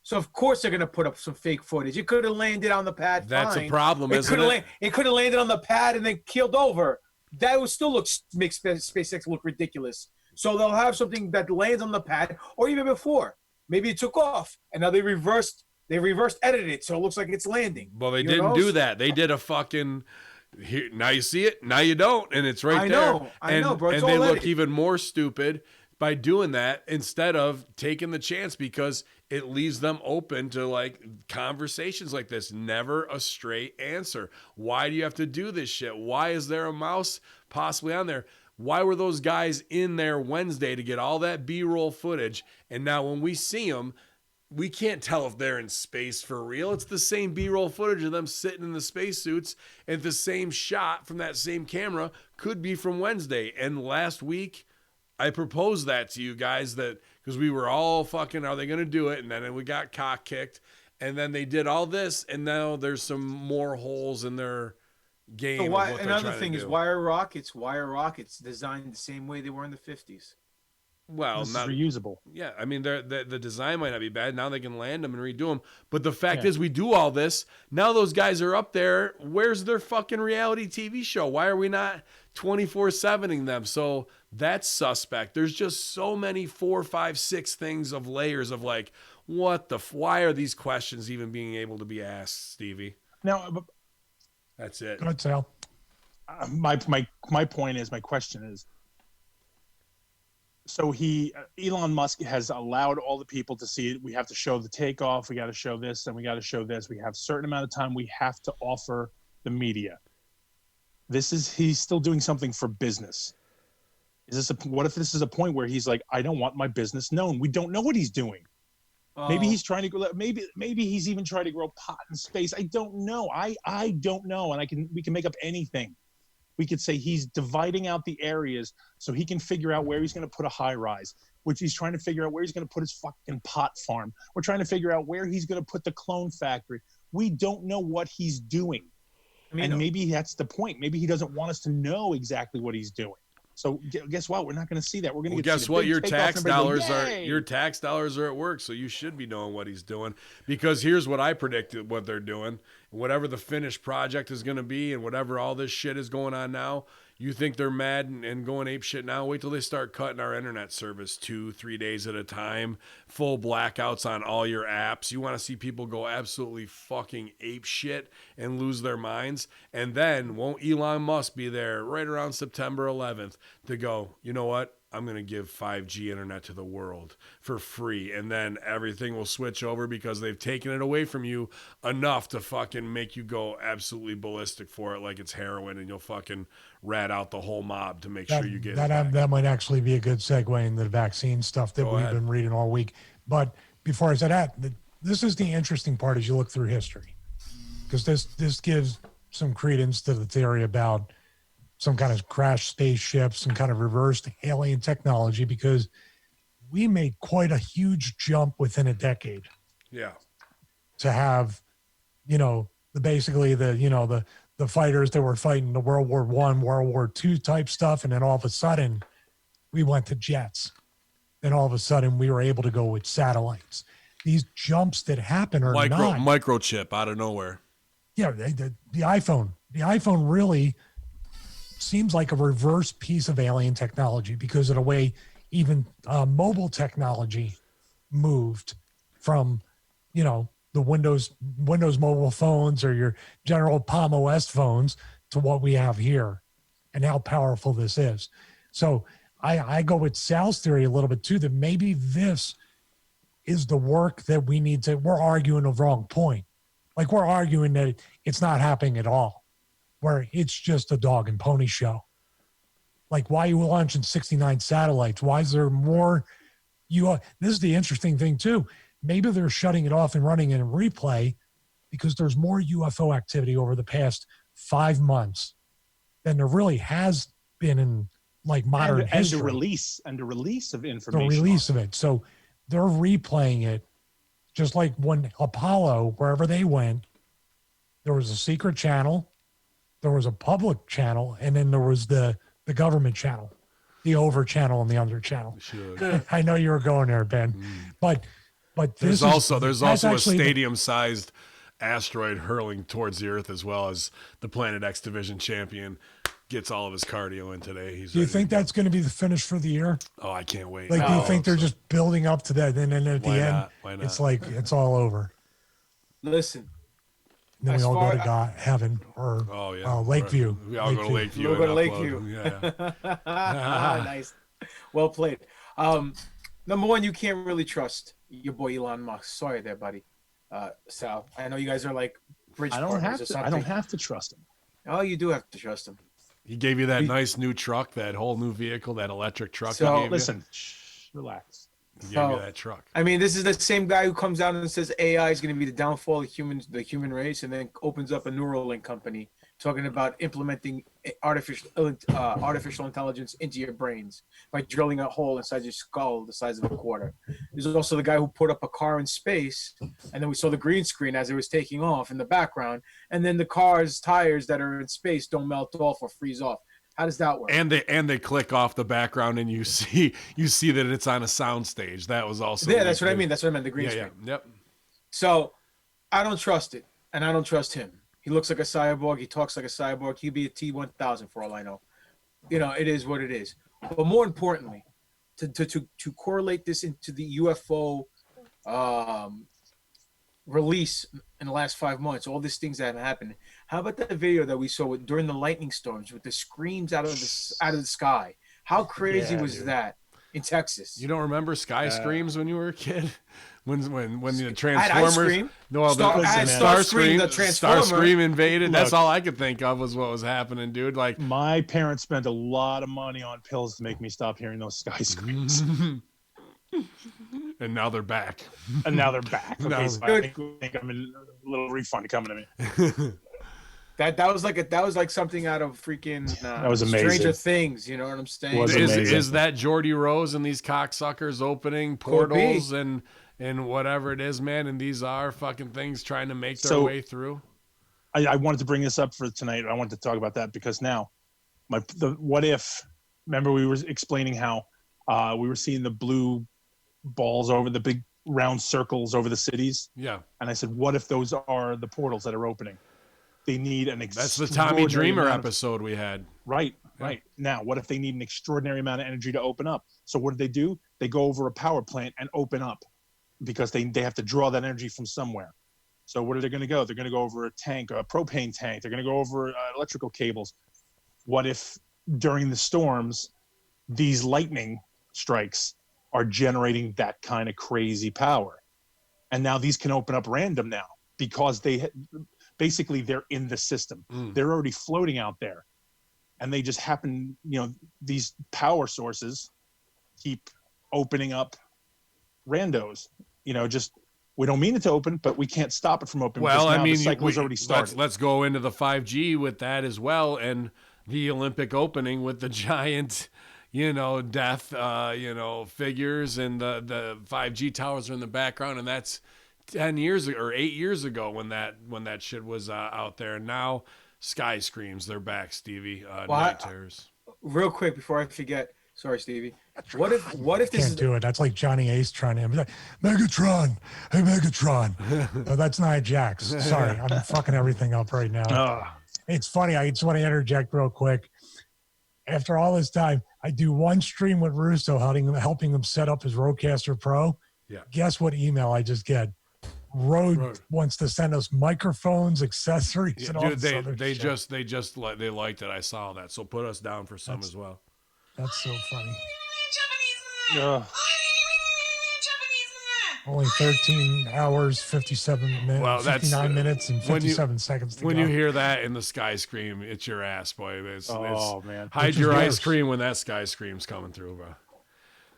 So of course they're gonna put up some fake footage. It could have landed on the pad. That's fine. a problem, isn't it? It could have landed on the pad and then keeled over. That would still make SpaceX look ridiculous. So they'll have something that lands on the pad, or even before. Maybe it took off, and now they reversed edited it, so it looks like it's landing. Well, they didn't do that. They did a fucking. Here, now you see it, now you don't, and it's right there. I know, bro. And they look even more stupid by doing that instead of taking the chance, because it leaves them open to like conversations like this. Never a straight answer. Why do you have to do this shit? Why is there a mouse possibly on there? Why were those guys in there Wednesday to get all that B-roll footage? And now when we see them, we can't tell if they're in space for real. It's the same B-roll footage of them sitting in the spacesuits, and the same shot from that same camera could be from Wednesday. And last week, I proposed that to you guys, that because we were all fucking, are they going to do it? And then we got cock kicked, and then they did all this, and now there's some more holes in their game. So another thing is wire rockets designed the same way they were in the 50s. Well, this not is reusable. Yeah, I mean, the design might not be bad. Now they can land them and redo them. But the fact is, we do all this. Now those guys are up there. Where's their fucking reality TV show? Why are we not 24/7ing them? So that's suspect. There's just so many 4, 5, 6 things of layers of like, why are these questions even being able to be asked, Stevie? Now, that's it. Go ahead, Sal. My point is, my question is, so Elon Musk has allowed all the people to see it. We have to show the takeoff. We got to show this, and we got to show this. We have a certain amount of time we have to offer the media. He's still doing something for business. What if this is a point where he's like, I don't want my business known? We don't know what he's doing. Maybe he's trying to go. Maybe he's even trying to grow pot in space. I don't know. I don't know, and we can make up anything. We could say he's dividing out the areas so he can figure out where he's going to put a high rise, which he's trying to figure out where he's going to put his fucking pot farm. We're trying to figure out where he's going to put the clone factory. We don't know what he's doing. And maybe that's the point. Maybe he doesn't want us to know exactly what he's doing. So guess what? We're not going to see that. We're going to guess what? Your tax dollars are at work, so you should be knowing what he's doing. Because here's what I predicted what they're doing. Whatever the finished project is going to be, and whatever all this shit is going on now, You think they're mad and going ape shit now? Wait till they start cutting our internet service 2-3 days at a time. Full blackouts on all your apps. You want to see people go absolutely fucking ape shit and lose their minds? And then won't Elon Musk be there right around September 11th to go, you know what? I'm going to give 5G internet to the world for free. And then everything will switch over because they've taken it away from you enough to fucking make you go absolutely ballistic for it like it's heroin, and you'll fucking rat out the whole mob to make sure you get it back. That might actually be a good segue into the vaccine stuff that we've been reading all week. But before I said that, this is the interesting part as you look through history, because this gives some credence to the theory about some kind of crashed spaceships, some kind of reversed alien technology, because we made quite a huge jump within a decade. Yeah. To have, the fighters that were fighting the World War I, World War II type stuff. And then all of a sudden we went to jets. Then all of a sudden we were able to go with satellites. These jumps that happen are microchip out of nowhere. Yeah. The iPhone really seems like a reverse piece of alien technology, because of the way even mobile technology moved from, the Windows mobile phones or your general Palm OS phones to what we have here, and how powerful this is. So I go with Sal's theory a little bit too, that maybe this is the work that we need to, we're arguing the wrong point. Like, we're arguing that it's not happening at all, where it's just a dog and pony show. Like, why are you launching 69 satellites? Why is there more? This is the interesting thing too. Maybe they're shutting it off and running it in replay because there's more UFO activity over the past 5 months than there really has been in like modern history. And the release of information. The release of it. So they're replaying it, just like when Apollo, wherever they went, there was a secret channel, there was a public channel, and then there was the government channel, the over channel and the under channel. Sure. I know you were going there, Ben, but there's also a stadium-sized asteroid hurling towards the Earth, as well as the Planet X division champion gets all of his cardio in today. Do you think that's going to be the finish for the year? Oh, I can't wait. Like, do you think they're just building up to that, and then at the end, it's like it's all over? Listen. Then we all go to heaven or Lakeview. We all go to Lakeview. We'll go to Lakeview. Yeah. Nice. Well played. Number one, you can't really trust your boy Elon Musk. Sorry there, buddy. Sal, I know you guys are like bridge partners or something. I don't have to trust him. Oh, you do have to trust him. He gave you that nice new truck, that whole new vehicle, that electric truck. So listen, relax. He gave you that truck. I mean, this is the same guy who comes out and says AI is going to be the downfall of the human race, and then opens up a Neuralink company talking about implementing artificial intelligence into your brains by drilling a hole inside your skull the size of a quarter. There's also the guy who put up a car in space, and then we saw the green screen as it was taking off in the background, and then the car's tires that are in space don't melt off or freeze off. How does that work? And they click off the background, and you see that it's on a sound stage. That was also that's what I mean. That's what I meant. The green screen. Yeah. Yep. So I don't trust it, and I don't trust him. He looks like a cyborg. He talks like a cyborg. He'd be a T-1000 for all I know. It is what it is. But more importantly, to correlate this into the UFO release in the last 5 months, all these things that have happened. How about that video that we saw during the lightning storms with the screams out of the sky? How crazy was that in Texas? You don't remember sky screams when you were a kid? When the Transformers, Starscream invaded. Look, that's all I could think of was what was happening, dude. Like, my parents spent a lot of money on pills to make me stop hearing those sky screams. And now they're back. Okay, so I think I'm a little refund coming to me. That was like something out of freaking that was amazing. Stranger Things, you know what I'm saying? Is that Geordie Rose and these cocksuckers opening portals and whatever it is, man? And these are fucking things trying to make their way through. I wanted to bring this up for tonight. I wanted to talk about that because now, the what if? Remember we were explaining how we were seeing the blue balls over the big round circles over the cities. Yeah. And I said, what if those are the portals that are opening? They need an That's the Tommy Dreamer episode we had. Right. Right. Now, what if they need an extraordinary amount of energy to open up? So what do? They go over a power plant and open up because they have to draw that energy from somewhere. So where are they going to go? They're going to go over a tank, a propane tank. They're going to go over electrical cables. What if during the storms, these lightning strikes are generating that kind of crazy power? And now these can open up random now because basically they're in the system. They're already floating out there. And they just happen, these power sources keep opening up randos. We don't mean it to open, but we can't stop it from opening. Well, I mean, the cycle's already started. Let's go into the 5G with that as well, and the Olympic opening with the giant, death, figures, and the 5G towers are in the background, and that's 10 years or 8 years ago when that shit was out there. And now Sky Screams, they're back, Stevie. Night Terrors. Real quick before I forget, sorry, Stevie. What if this Can't do it? That's like Johnny Ace trying to like, Megatron. Hey, Megatron. No, that's Nia Jax. Sorry, I'm fucking everything up right now. It's funny. I just want to interject real quick. After all this time, I do one stream with Russo helping him set up his Rodecaster Pro. Yeah. Guess what email I just get? Rode wants to send us microphones, accessories, and all dude, this other shit. They liked it. I saw that. So put us down for some as well. That's so funny. Only 13 hours, 57 minutes, well, 59 minutes, and 57 seconds to go. When you hear that in the Sky Scream, it's your ass, boy. Man. Hide your ice cream when that Sky Scream's coming through, bro.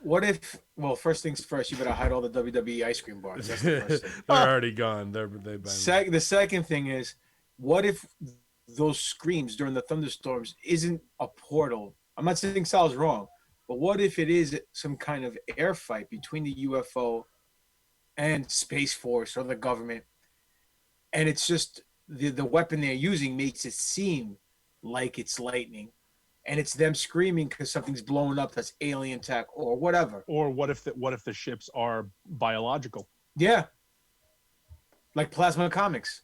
What if? Well, first things first, you better hide all the WWE ice cream bars. That's the first thing. They're already gone. They've been. The second thing is, what if those screams during the thunderstorms isn't a portal? I'm not saying Sal's wrong, but what if it is some kind of air fight between the UFO and Space Force or the government, and it's just the weapon they're using makes it seem like it's lightning, and it's them screaming because something's blowing up that's alien tech or whatever. Or what if the ships are biological? Yeah, like Plasma Comics.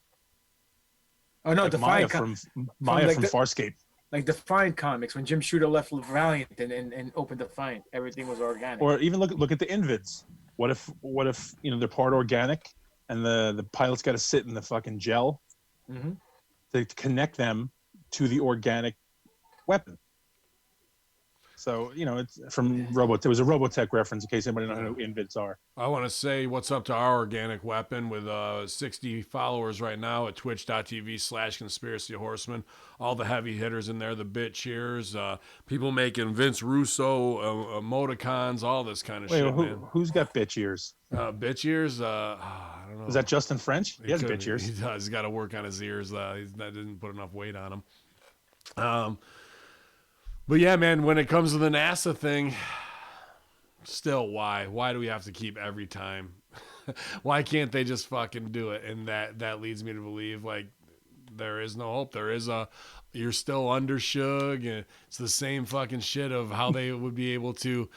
Oh no, like Defiant from Farscape. Like Defiant Comics, when Jim Shooter left Valiant and opened Defiant, everything was organic. Or even look at the Invids. What if they're part organic, and the pilots got to sit in the fucking gel to connect them to the organic weapon. So it's from Robotech. It was a Robotech reference in case anybody knows who Invids are. I want to say what's up to our organic weapon with 60 followers right now at twitch.tv/conspiracy horsemen. All the heavy hitters in there, the bit cheers, people making Vince Russo emoticons, all this kind of shit. Man. Who's got bitch ears? Bitch ears? I don't know. Is that Justin French? He has bitch ears. He does. He's got to work on his ears. He didn't put enough weight on him. But yeah, man, when it comes to the NASA thing, still, why? Why do we have to keep every time? Why can't they just fucking do it? And that leads me to believe, like, there is no hope. You're still under Suge, and it's the same fucking shit of how they would be able to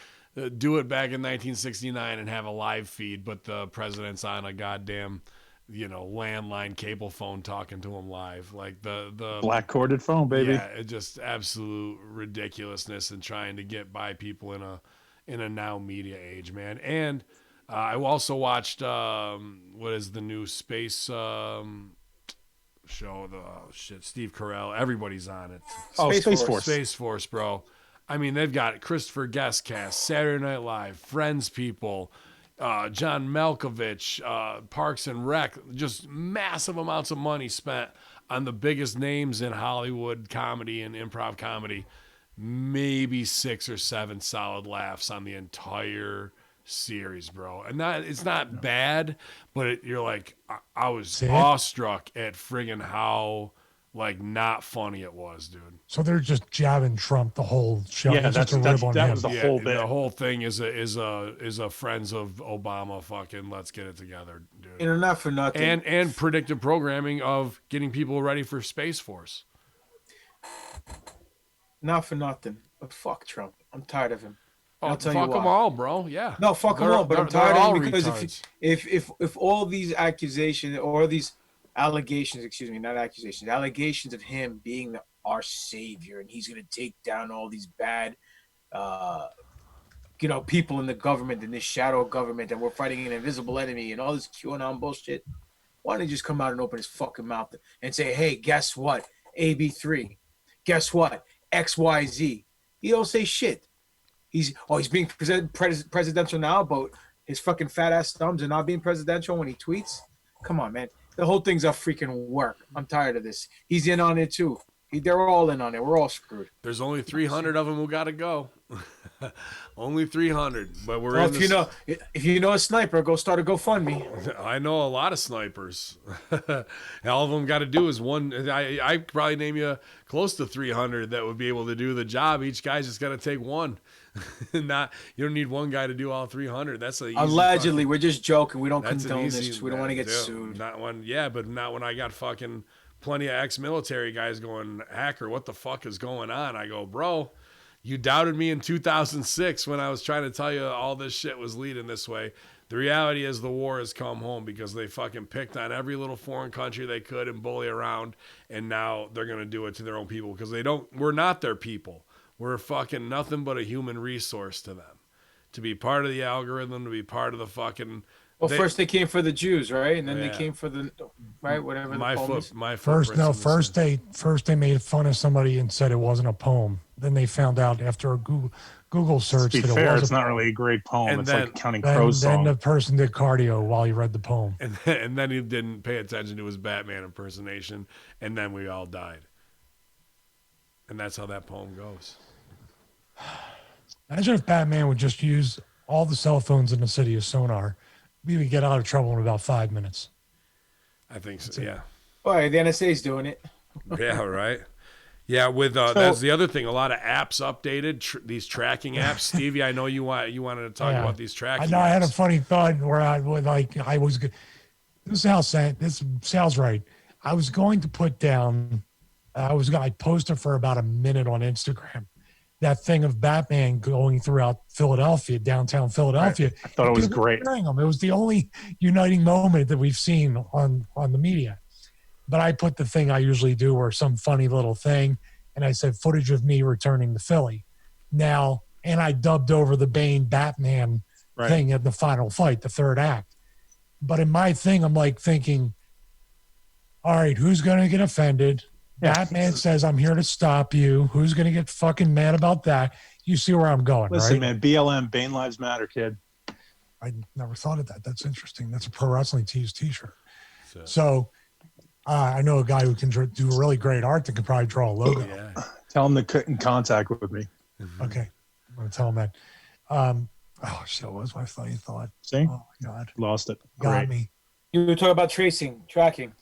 do it back in 1969 and have a live feed, but the president's on a goddamn landline cable phone talking to him live, like the black corded phone, baby. Yeah, it just absolute ridiculousness and trying to get by people in a now media age, man. And I also watched what is the new space show? Steve Carell. Everybody's on it. Space Force. Space Force, bro. I mean, they've got Christopher Guestcast, Saturday Night Live, Friends people. John Malkovich, Parks and Rec, just massive amounts of money spent on the biggest names in Hollywood comedy and improv comedy. Maybe 6 or 7 solid laughs on the entire series, bro. And it's not bad, but you're like, I was awestruck at friggin' how not funny it was, dude. So they're just jabbing Trump the whole show. Yeah, that was the whole bit. The whole thing is a friends of Obama fucking let's get it together, dude. And not for nothing. And predictive programming of getting people ready for Space Force. Not for nothing, but fuck Trump. I'm tired of him. Oh, fuck them all, bro. Yeah. No, fuck them all. But I'm tired of him because if all these accusations or these allegations, allegations of him being the our savior, and he's gonna take down all these bad, people in the government, in this shadow government, and we're fighting an invisible enemy, and all this QAnon bullshit. Why don't he just come out and open his fucking mouth and say, hey, guess what? AB3. Guess what? XYZ. He don't say shit. He's being presidential now, but his fucking fat ass thumbs are not being presidential when he tweets. Come on, man. The whole thing's a freaking work. I'm tired of this. He's in on it too. They're all in on it. We're all screwed. There's only 300 of them who got to go. Only 300, but we're well, if you know a sniper, go start a GoFundMe. I know a lot of snipers. All of them got to do is one. I probably name you close to 300 that would be able to do the job. Each guy's just got to take one. You don't need one guy to do all 300. That's allegedly. We're just joking. We don't condone this. We don't want to get sued. Not when, but not when I got fucking plenty of ex-military guys going, hacker, what the fuck is going on? I go, bro, you doubted me in 2006 when I was trying to tell you all this shit was leading this way. The reality is the war has come home because they fucking picked on every little foreign country they could and bully around, and now they're going to do it to their own people because we're not their people. We're fucking nothing but a human resource to them. To be part of the algorithm, to be part of the fucking... Well, first they came for the Jews, right? And then they came for the whatever the poem is. First they made fun of somebody and said it wasn't a poem. Then they found out after a Google search that it was. It's not really a great poem. And it's like Counting Crows song. Then the person did cardio while he read the poem. And then he didn't pay attention to his Batman impersonation, and then we all died. And that's how that poem goes. Imagine if Batman would just use all the cell phones in the city as sonar. We would get out of trouble in about 5 minutes. I think so, yeah. Boy, the NSA's doing it. Yeah, right. Yeah, with that's the other thing. A lot of apps updated, these tracking apps. Stevie, I know you wanted to talk about these tracking apps. I had a funny thought where this sounds right. I was going to put down, I posted for about a minute on Instagram, that thing of Batman going throughout Philadelphia, downtown Philadelphia. Right. I thought it was great. It was the only uniting moment that we've seen on the media. But I put the thing I usually do or some funny little thing, and I said footage of me returning to Philly. Now, and I dubbed over the Bane Batman thing at the final fight, the third act. But in my thing, I'm like thinking, all right, who's going to get offended? Batman says, I'm here to stop you. Who's going to get fucking mad about that? You see where I'm going, Listen, right? man, BLM, Bane Lives Matter, kid. I never thought of that. That's interesting. That's a Pro Wrestling Tees t-shirt. So I know a guy who can do really great art that could probably draw a logo. Yeah. Tell him to get in contact with me. Okay. I'm going to tell him that. Shit, what was my funny thought? See? Oh, my God. Lost it. Got me. You were talking about tracking.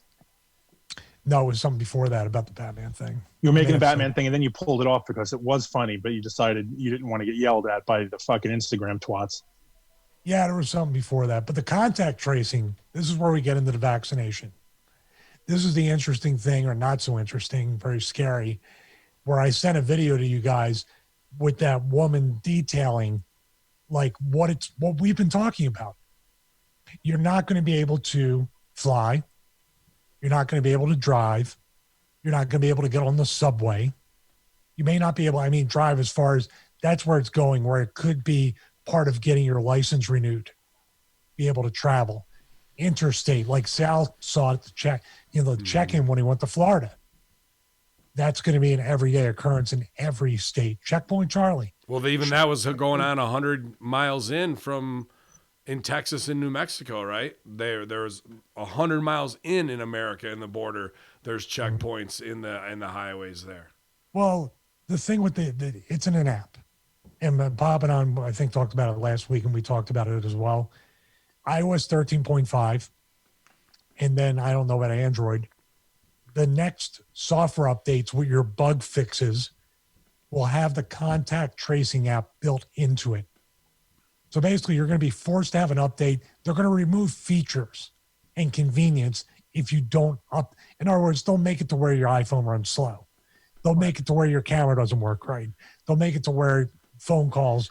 No, it was something before that about the Batman thing. You were making a Batman thing, and then you pulled it off because it was funny, but you decided you didn't want to get yelled at by the fucking Instagram twats. Yeah, there was something before that. But the contact tracing, this is where we get into the vaccination. This is the interesting thing, or not so interesting, very scary, where I sent a video to you guys with that woman detailing like what we've been talking about. You're not going to be able to fly. You're not going to be able to drive. You're not going to be able to get on the subway. You may not be able, drive as far as that's where it's going, where it could be part of getting your license renewed, be able to travel. Interstate, like Sal saw at the check-in when he went to Florida. That's going to be an everyday occurrence in every state. Checkpoint Charlie. Well, that was going on 100 miles in Texas and New Mexico, right? There's 100 miles in America in the border. There's checkpoints in the highways there. Well, the thing with it's in an app, and Bob and I think talked about it last week, and we talked about it as well. iOS 13.5, and then I don't know about Android. The next software updates with your bug fixes will have the contact tracing app built into it. So basically, you're going to be forced to have an update. They're going to remove features and convenience if you don't in other words, they'll make it to where your iPhone runs slow. They'll make it to where your camera doesn't work right. They'll make it to where phone calls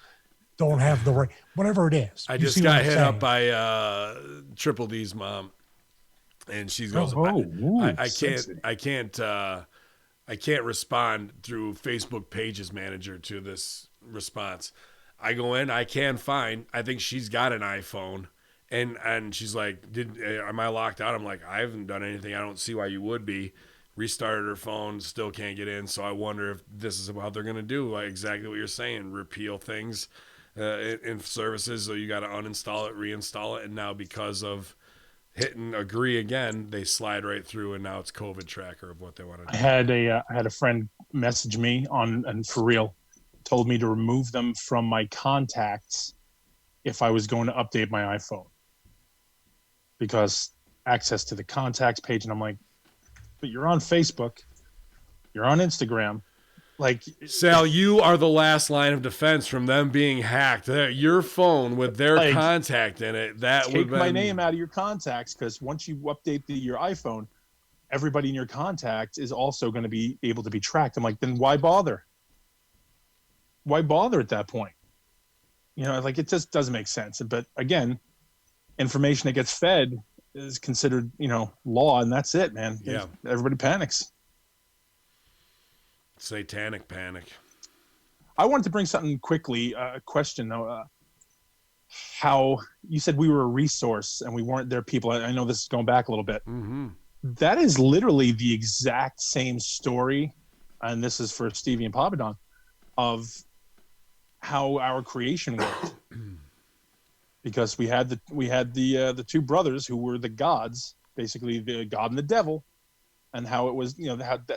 don't have the right, whatever it is. I just got hit up by Triple D's mom, and she goes, I can't I can't respond through Facebook Pages Manager to this response. I go in, I can find, I think she's got an iPhone. And she's like, am I locked out? I'm like, I haven't done anything. I don't see why you would be. Restarted her phone, still can't get in. So I wonder if this is what they're going to do. Like exactly what you're saying, repeal things in services. So you got to uninstall it, reinstall it. And now because of hitting agree again, they slide right through. And now it's COVID tracker of what they want to do. I had a friend message me and for real, told me to remove them from my contacts if I was going to update my iPhone. Because access to the contacts page, and I'm like, but you're on Facebook, you're on Instagram, like Sal, you are the last line of defense from them being hacked. Your phone with their contact in it, that would take my name out of your contacts, because once you update your iPhone, everybody in your contact is also going to be able to be tracked. I'm like, then why bother? Why bother at that point? You know, like it just doesn't make sense. But again, information that gets fed is considered, law, and that's it, man. Yeah. Everybody panics. Satanic panic. I wanted to bring something quickly, a question though. How you said we were a resource and we weren't their people. I know this is going back a little bit. Mm-hmm. That is literally the exact same story, and this is for Stevie and Papadon, of how our creation worked. Because we had the two brothers who were the gods, basically the God and the devil, and how it was,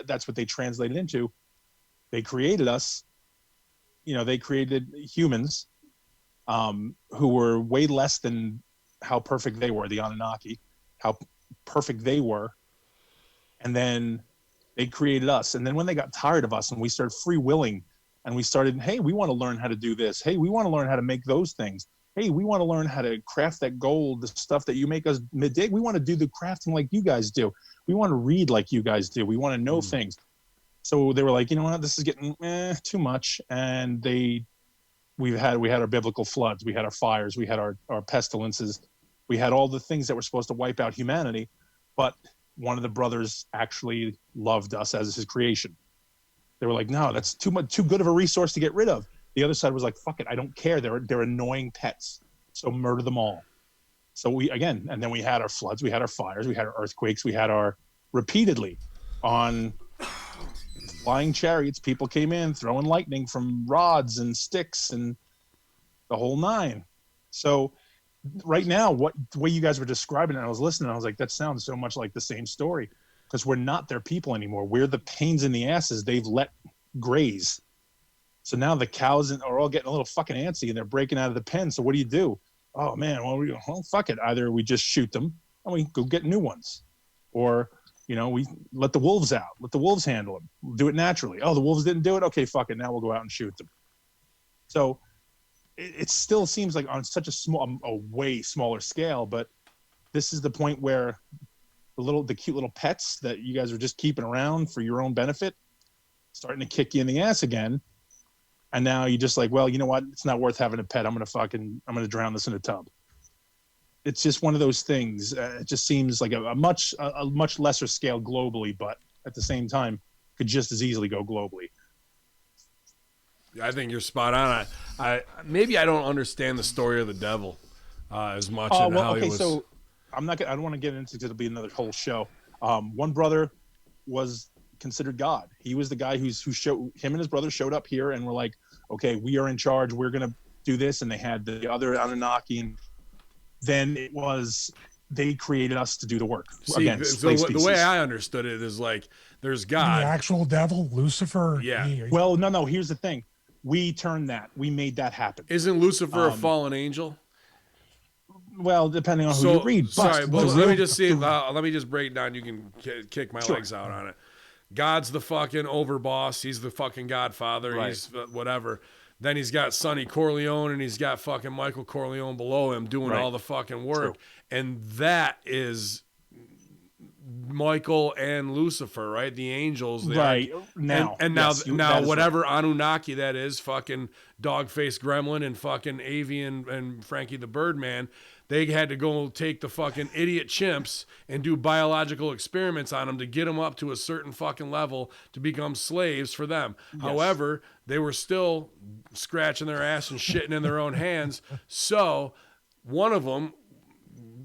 that's what they translated into. They created us, they created humans who were way less than how perfect they were, the Anunnaki, how perfect they were. And then they created us. And then when they got tired of us and we started free-willing and we started, hey, we want to learn how to do this. Hey, we want to learn how to make those things. Hey, we want to learn how to craft that gold, the stuff that you make us dig. We want to do the crafting like you guys do. We want to read like you guys do. We want to know things. So they were like, you know what, this is getting too much. And we had our biblical floods. We had our fires. We had our pestilences. We had all the things that were supposed to wipe out humanity. But one of the brothers actually loved us as his creation. They were like, no, that's too good of a resource to get rid of. The other side was like, fuck it, I don't care. They're annoying pets. So murder them all. So and then we had our floods, we had our fires, we had our earthquakes, we had our repeatedly on flying chariots. People came in throwing lightning from rods and sticks and the whole nine. So right now, the way you guys were describing it, I was listening, I was like, that sounds so much like the same story, because we're not their people anymore. We're the pains in the asses they've let graze. So now the cows are all getting a little fucking antsy and they're breaking out of the pen. So what do? Oh man, well, fuck it. Either we just shoot them and we go get new ones, or we let the wolves out. Let the wolves handle them. We'll do it naturally. Oh, the wolves didn't do it. Okay, fuck it. Now we'll go out and shoot them. So it still seems like on such a way smaller scale, but this is the point where the cute little pets that you guys are just keeping around for your own benefit, starting to kick you in the ass again. And now you're just like, well, you know what? It's not worth having a pet. I'm going to drown this in a tub. It's just one of those things. It just seems like a much lesser scale globally, but at the same time, could just as easily go globally. I think you're spot on. Maybe I don't understand the story of the devil as much. He was. So I don't want to get into it. It'll be another whole show. One brother was considered God. He was the guy him and his brother showed up here and were like, okay, we are in charge. We're going to do this. And they had the other Anunnaki. And then it was, they created us to do the work. See, again, so the way I understood it is like, there's God. The actual devil, Lucifer. Yeah. Well, no, here's the thing. We turned that. We made that happen. Isn't Lucifer a fallen angel? Well, depending on who you read. Sorry, but let me just see. Let me just break down. You can kick my legs out on it. God's the fucking overboss. He's the fucking Godfather. Right. He's whatever. Then he's got Sonny Corleone and he's got fucking Michael Corleone below him doing all the fucking work. True. And that is Michael and Lucifer, right? The angels, right? Now, now, whatever right. Anunnaki that is, fucking dog-faced gremlin and fucking Avian and Frankie the Birdman, they had to go take the fucking idiot chimps and do biological experiments on them to get them up to a certain fucking level to become slaves for them. Yes. However, they were still scratching their ass and shitting in their own hands. So one of them,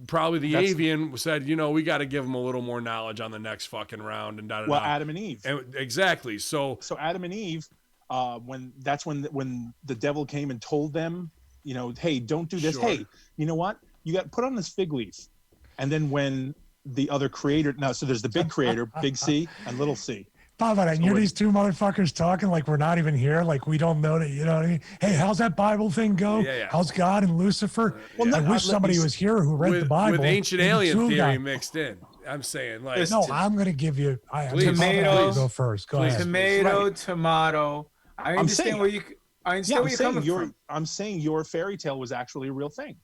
probably the avian, said, you know, we got to give them a little more knowledge on the next fucking round. And well, Adam and Eve. Exactly. So Adam and Eve, when the devil came and told them, you know, hey, don't do this. Sure. Hey, you know what? You got put on this fig leaf. And then when the other creator, so there's the big creator, big C and little c. And you're these two motherfuckers talking like we're not even here, like we don't know that, you know what I mean? Hey, how's that Bible thing go? Yeah. How's God and Lucifer? Well, I wish somebody was here who read the Bible. With ancient alien theory mixed in. I'm saying, like, no, I'm going to give you. Tomatoes. Go first. Go ahead. Tomato. I understand where you're coming from. I'm saying your fairy tale was actually a real thing.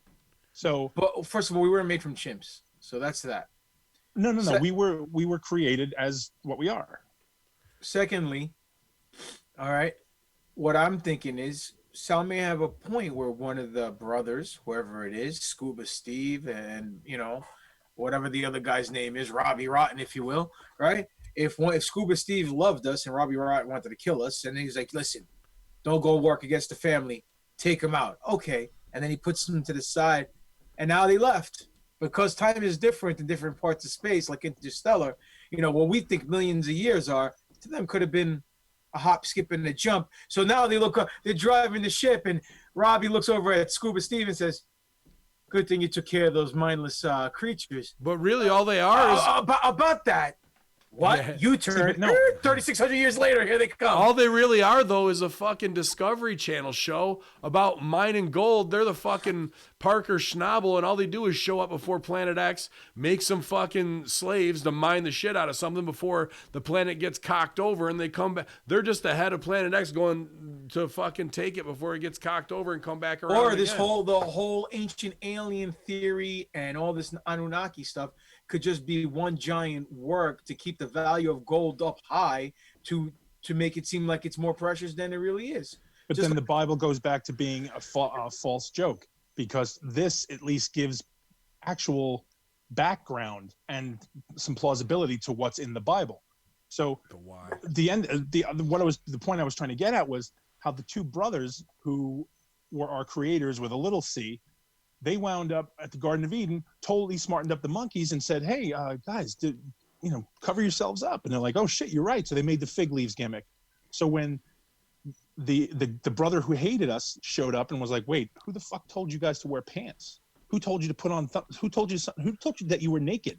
So, but first of all, we weren't made from chimps, so that's that. No. We were created as what we are. Secondly, all right, what I'm thinking is Sal may have a point where one of the brothers, whoever it is, Scuba Steve and, you know, whatever the other guy's name is, Robbie Rotten, if you will, right? If Scuba Steve loved us and Robbie Rotten wanted to kill us, and he's like, listen, don't go work against the family, take him out. Okay. And then he puts them to the side, and now they left. Because time is different in different parts of space, like interstellar, you know, what we think millions of years are, to them could have been a hop, skip, and a jump. So now they look up, they're driving the ship, and Robbie looks over at Scuba Steve and says, good thing you took care of those mindless creatures. But really all they are is... About that. What? Yeah. U-turn. No. 3,600 years later, here they come. All they really are, though, is a fucking Discovery Channel show about mining gold. They're the fucking Parker Schnabel, and all they do is show up before Planet X, make some fucking slaves to mine the shit out of something before the planet gets cocked over, and they come back. They're just ahead of Planet X going to fucking take it before it gets cocked over and come back around. Or the whole ancient alien theory and all this Anunnaki stuff could just be one giant work to keep the value of gold up high to make it seem like it's more precious than it really is. But then the Bible goes back to being a false joke, because this at least gives actual background and some plausibility to what's in the Bible. So the point I was trying to get at was how the two brothers who were our creators with a little c, they wound up at the Garden of Eden, totally smartened up the monkeys and said, hey, guys, cover yourselves up. And they're like, oh, shit, you're right. So they made the fig leaves gimmick. So when the brother who hated us showed up and was like, wait, who the fuck told you guys to wear pants? Who told you to put on who told you that you were naked?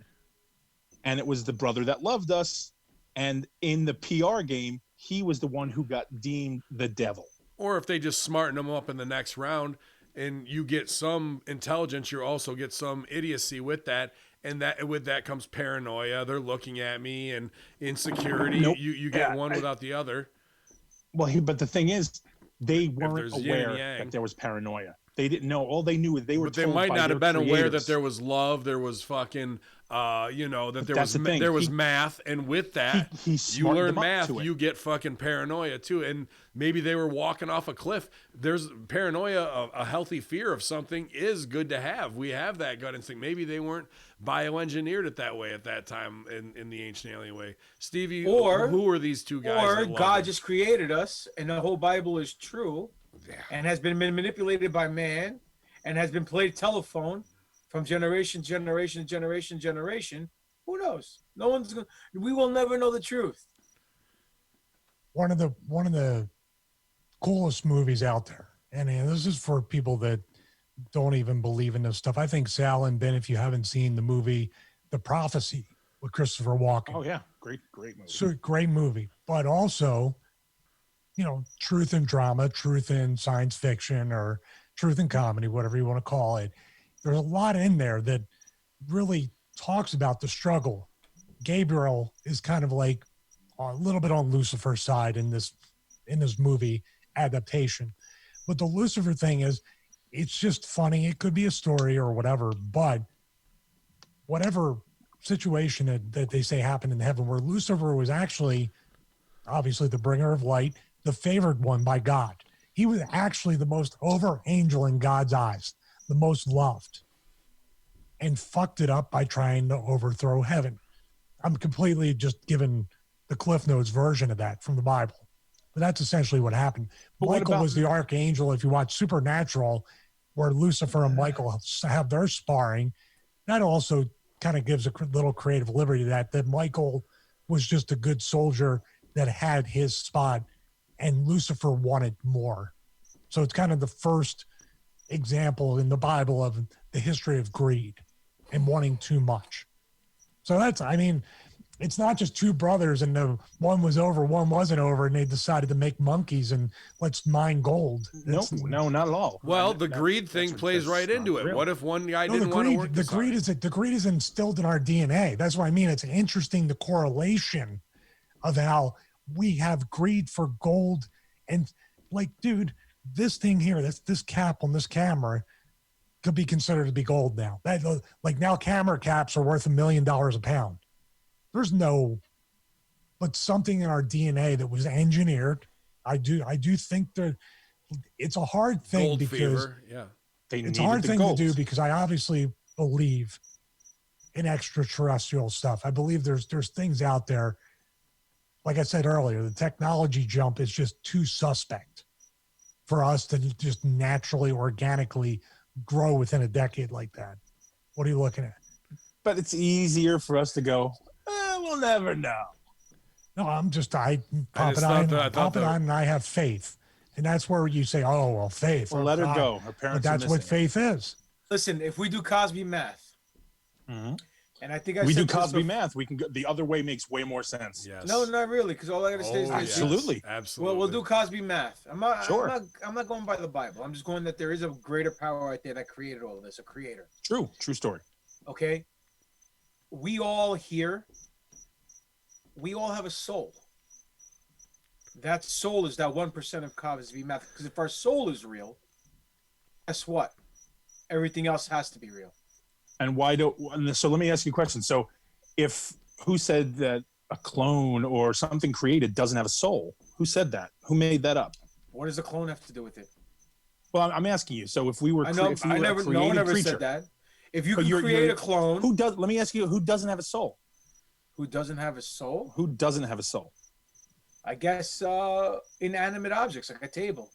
And it was the brother that loved us. And in the PR game, he was the one who got deemed the devil. Or if they just smarten them up in the next round, and you get some intelligence, you also get some idiocy with that, and that with that comes paranoia. They're looking at me and insecurity. Nope. You get one without the other. Well, but the thing is, they weren't aware that there was paranoia. They didn't know. All they knew is they were. But they might not have been aware that there was love. There was fucking. That there was math, and with that, you learn math, you get fucking paranoia too. And maybe they were walking off a cliff. There's paranoia, a healthy fear of something is good to have. We have that gut instinct. Maybe they weren't bioengineered it that way at that time in the ancient alien way. Stevie, who are these two guys? Or God just created us, and the whole Bible is true, and has been manipulated by man, and has been played telephone. From generation. Who knows? No one's gonna. We will never know the truth. One of the coolest movies out there, and this is for people that don't even believe in this stuff. I think Sal and Ben, if you haven't seen the movie The Prophecy with Christopher Walken. Oh yeah, great movie. So great movie, but also, truth in drama, truth in science fiction, or truth in comedy, whatever you want to call it. There's a lot in there that really talks about the struggle. Gabriel is kind of like a little bit on Lucifer's side in this movie adaptation. But the Lucifer thing is, it's just funny. It could be a story or whatever, but whatever situation that they say happened in heaven where Lucifer was actually, obviously, the bringer of light, the favored one by God. He was actually the most over angel in God's eyes, the most loved, and fucked it up by trying to overthrow heaven. I'm completely just giving the Cliff Notes version of that from the Bible. But that's essentially what happened. But Michael was the archangel. If you watch Supernatural, where Lucifer and Michael have their sparring, that also kind of gives a little creative liberty that Michael was just a good soldier that had his spot, and Lucifer wanted more. So it's kind of the first example in the Bible of the history of greed and wanting too much. So that's, I mean, it's not just two brothers and the one was over, one wasn't over, and they decided to make monkeys and let's mine gold. No, not at all. Well, the greed thing plays right into it. What if one guy didn't want to work? The greed is instilled in our DNA. That's what I mean. It's interesting, the correlation of how we have greed for gold. And like, dude, this thing here, this cap on this camera could be considered to be gold now. Like now camera caps are worth $1 million a pound. There's no, but something in our DNA that was engineered. I do think that it's a hard thing Gold because fever. Yeah, it's a hard thing to do because I obviously believe in extraterrestrial stuff. I believe there's things out there. Like I said earlier, the technology jump is just too suspect for us to just naturally, organically grow within a decade like that. What are you looking at? But it's easier for us to go, we'll never know. No, I pop it on and I have faith. And that's where you say, oh, well, faith. Well, let her go. Her parents but that's what faith is. Listen, if we do Cosby math, and I think we do Cosby math, we can go, the other way makes way more sense. Yes. No, not really, because all I gotta say is absolutely. Yes, absolutely. Well, we'll do Cosby math. I'm not going by the Bible. I'm just going that there is a greater power out there that created all of this, a creator. True story. Okay? We all here, we all have a soul. That soul is that 1% of Cosby math. Because if our soul is real, guess what? Everything else has to be real. And so let me ask you a question. So who said that a clone or something created doesn't have a soul? Who said that? Who made that up? What does a clone have to do with it? Well, I'm asking you. So if we were, no one ever said that. If you create a clone, let me ask you, who doesn't have a soul? Who doesn't have a soul? Who doesn't have a soul? I guess inanimate objects like a table.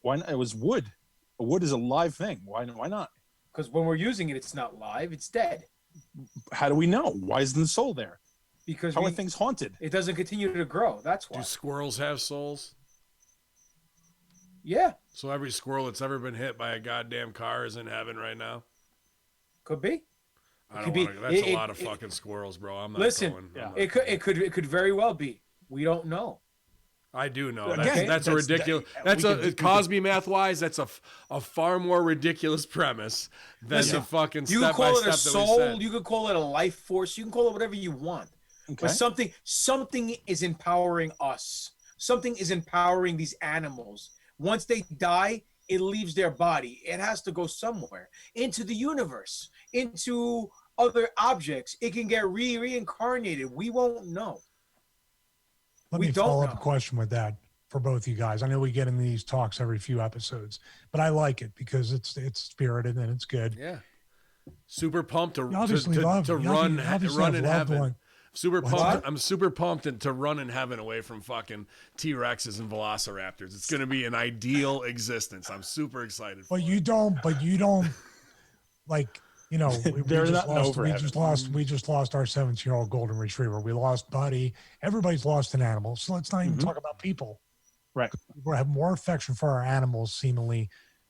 Why not? It was wood. A wood is a live thing. Why not? Because when we're using it, it's not live, it's dead. How do we know? Why isn't the soul there? Because how are things haunted? It doesn't continue to grow. That's why. Do squirrels have souls? Yeah. So every squirrel that's ever been hit by a goddamn car is in heaven right now? Could be. I don't want to. That's a lot of fucking squirrels, bro. I'm not going. Yeah. It could very well be. We don't know. I do know. That's a ridiculous. That's a Cosby math wise. That's a far more ridiculous premise than the fucking step by step that we said. You could call it a soul. You could call it a life force. You can call it whatever you want. Okay. But something is empowering us. Something is empowering these animals. Once they die, it leaves their body. It has to go somewhere into the universe, into other objects. It can get reincarnated. We won't know. Let me follow up a question with that for both you guys. I know we get in these talks every few episodes, but I like it because it's spirited and it's good. Yeah. Super pumped to run in heaven. Super pumped. I'm super pumped to run in heaven away from fucking T-Rexes and Velociraptors. It's going to be an ideal existence. I'm super excited. But you don't like, you know, we just lost our 17-year-old golden retriever. We lost Buddy. Everybody's lost an animal. So let's not even talk about people. Right. We have more affection for our animals, seemingly,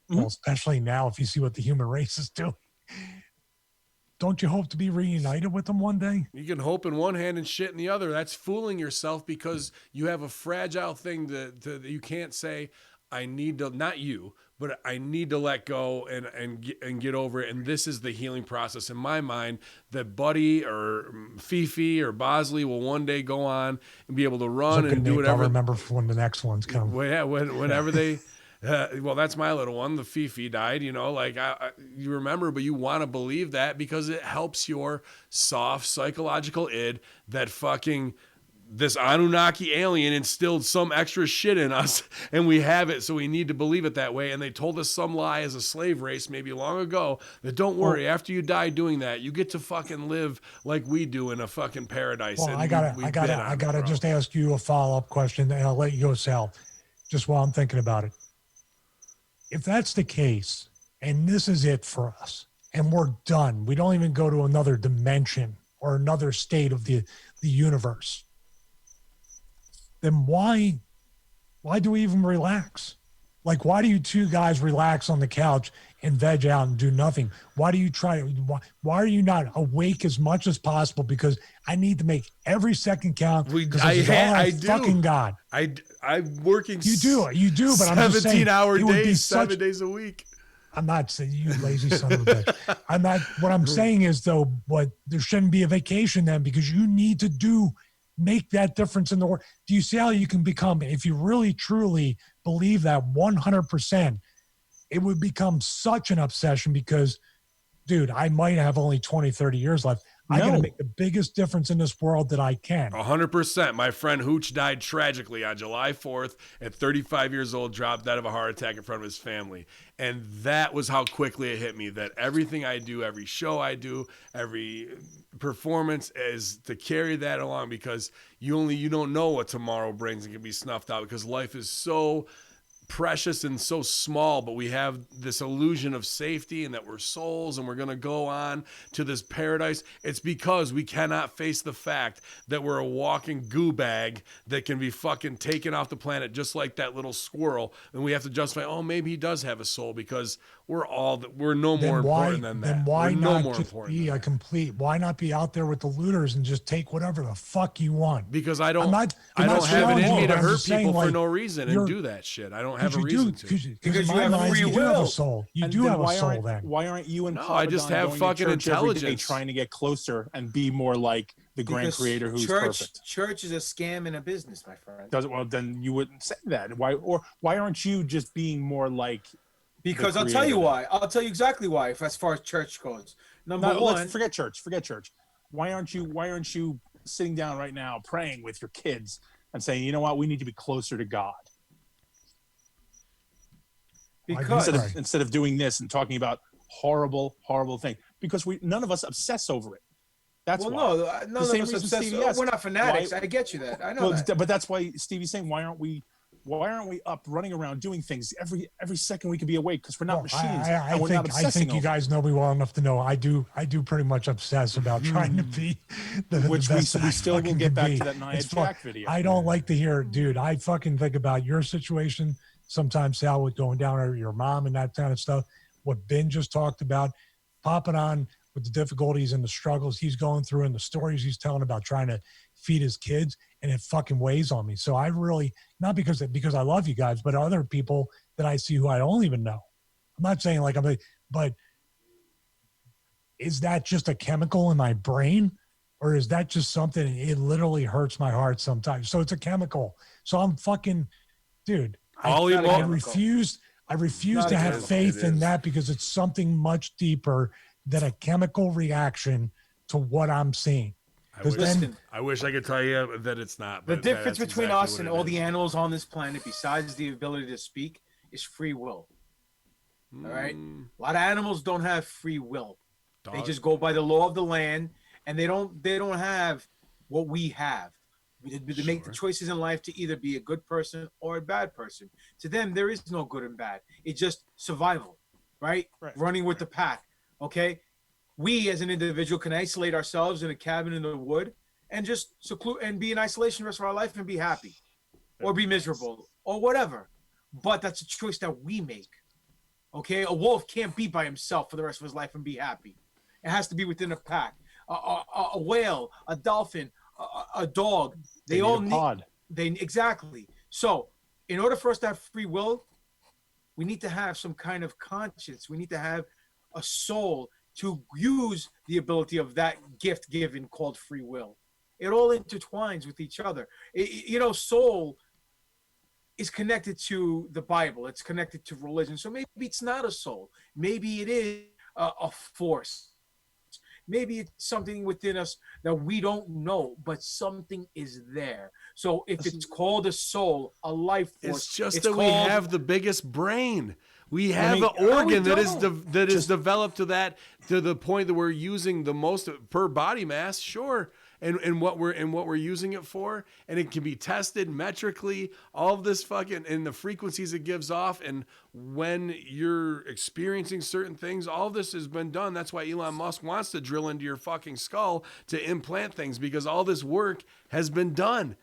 well, especially now if you see what the human race is doing. Don't you hope to be reunited with them one day? You can hope in one hand and shit in the other. That's fooling yourself because you have a fragile thing that you can't say, I need to, not you, but I need to let go and get over it. And this is the healing process in my mind that Buddy or Fifi or Bosley will one day go on and be able to run and do whatever. I'll remember for when the next ones come. Well, yeah, whenever they, Well, that's my little one. The Fifi died, you know, like you remember, but you want to believe that because it helps your soft psychological id that fucking this Anunnaki alien instilled some extra shit in us and we have it. So we need to believe it that way. And they told us some lie as a slave race, maybe long ago, that don't worry, after you die doing that, you get to fucking live like we do in a fucking paradise. Well, and I gotta just ask you a follow-up question and I'll let you go, Sal, just while I'm thinking about it. If that's the case, and this is it for us, and we're done, we don't even go to another dimension or another state of the universe, then why do we even relax? Like, why do you two guys relax on the couch and veg out and do nothing? Why do you why are you not awake as much as possible? Because I need to make every second count. I do. Fucking God. I'm working. You do, but I'm just saying, 17-hour days, 7 days a week. I'm not saying you lazy son of a bitch. I'm not. What I'm saying is though, but there shouldn't be a vacation then because you need to make that difference in the world. Do you see how you can become, if you really truly believe that 100%, it would become such an obsession because, dude, I might have only 20, 30 years left. I got to make the biggest difference in this world that I can. 100%. My friend Hooch died tragically on July 4th at 35 years old, dropped dead of a heart attack in front of his family. And that was how quickly it hit me that everything I do, every show I do, every performance is to carry that along because you don't know what tomorrow brings and can be snuffed out because life is so precious and so small, but we have this illusion of safety and that we're souls and we're going to go on to this paradise. It's because we cannot face the fact that we're a walking goo bag that can be fucking taken off the planet just like that little squirrel. And we have to justify, oh, maybe he does have a soul because we're no more important than that. Then why not just be a complete, why not be out there with the looters and just take whatever the fuck you want? Because I don't have it in me to hurt people for no reason and do that shit. I don't have a reason to. Because you have free will. You do have a soul. You do have a soul then. Why aren't you and I just have fucking intelligence trying to get closer and be more like the grand creator who's perfect? Church is a scam and a business, my friend. Well, then you wouldn't say that. Why aren't you just being more like? Because I'll tell you why. I'll tell you exactly why. As far as church goes, number one, forget church. Why aren't you sitting down right now praying with your kids and saying, you know what, we need to be closer to God? Because instead of doing this and talking about horrible things, because none of us obsess over it. That's why. None of us obsess. We're not fanatics. I get you that. I know that. But that's why Stevie's saying, why aren't we up running around doing things every second we can be awake because we're not machines. I think you guys know me well enough to know I do pretty much obsess about trying to be the best we still will get back to that Nia Jack video. I don't like to hear, dude. I fucking think about your situation sometimes, Sal, with going down or your mom and that kind of stuff. What Ben just talked about, popping on with the difficulties and the struggles he's going through and the stories he's telling about trying to feed his kids, and it fucking weighs on me. So I really, not because I love you guys, but other people that I see who I don't even know. I'm not saying but is that just a chemical in my brain, or is that just something, it literally hurts my heart sometimes. So it's a chemical. So I'm fucking, dude, I refuse to have faith in that because it's something much deeper than a chemical reaction to what I'm seeing. I wish I could tell you that it's not. The difference between us and all the animals on this planet, besides the ability to speak, is free will. All right? A lot of animals don't have free will. They just go by the law of the land, and they don't have what we have. They make the choices in life to either be a good person or a bad person. To them, there is no good and bad. It's just survival, right? Running with the pack, okay? We, as an individual, can isolate ourselves in a cabin in the wood and just seclude and be in isolation the rest of our life and be happy or be miserable or whatever. But that's a choice that we make, okay? A wolf can't be by himself for the rest of his life and be happy. It has to be within a pack. A whale, a dolphin, a dog, they all need exactly. So in order for us to have free will, we need to have some kind of conscience. We need to have a soul to use the ability of that gift given called free will. It all intertwines with each other. Soul is connected to the Bible. It's connected to religion. So maybe it's not a soul. Maybe it is a force. Maybe it's something within us that we don't know, but something is there. So if it's called a soul, a life force, it's just that we have the biggest brain. We have an no, organ we that is developed to the point that we're using the most per body mass, sure. And what we're using it for, and it can be tested metrically, all of this fucking, and the frequencies it gives off, and when you're experiencing certain things, all of this has been done. That's why Elon Musk wants to drill into your fucking skull to implant things, because all this work has been done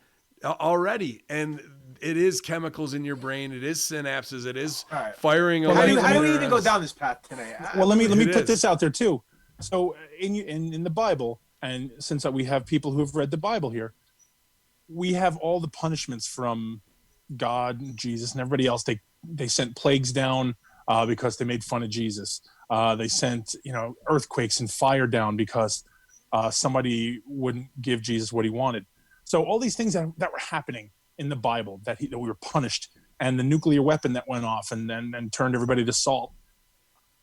already, and it is chemicals in your brain, it is synapses, it is firing. How do we even go down this path today? Well, let me put this out there too. So in the Bible. And since we have people who have read the Bible here, we have all the punishments from God and Jesus and everybody else. They sent plagues down because they made fun of Jesus. They sent earthquakes and fire down because somebody wouldn't give Jesus what he wanted. So all these things that were happening in the Bible that we were punished, and the nuclear weapon that went off and turned everybody to salt.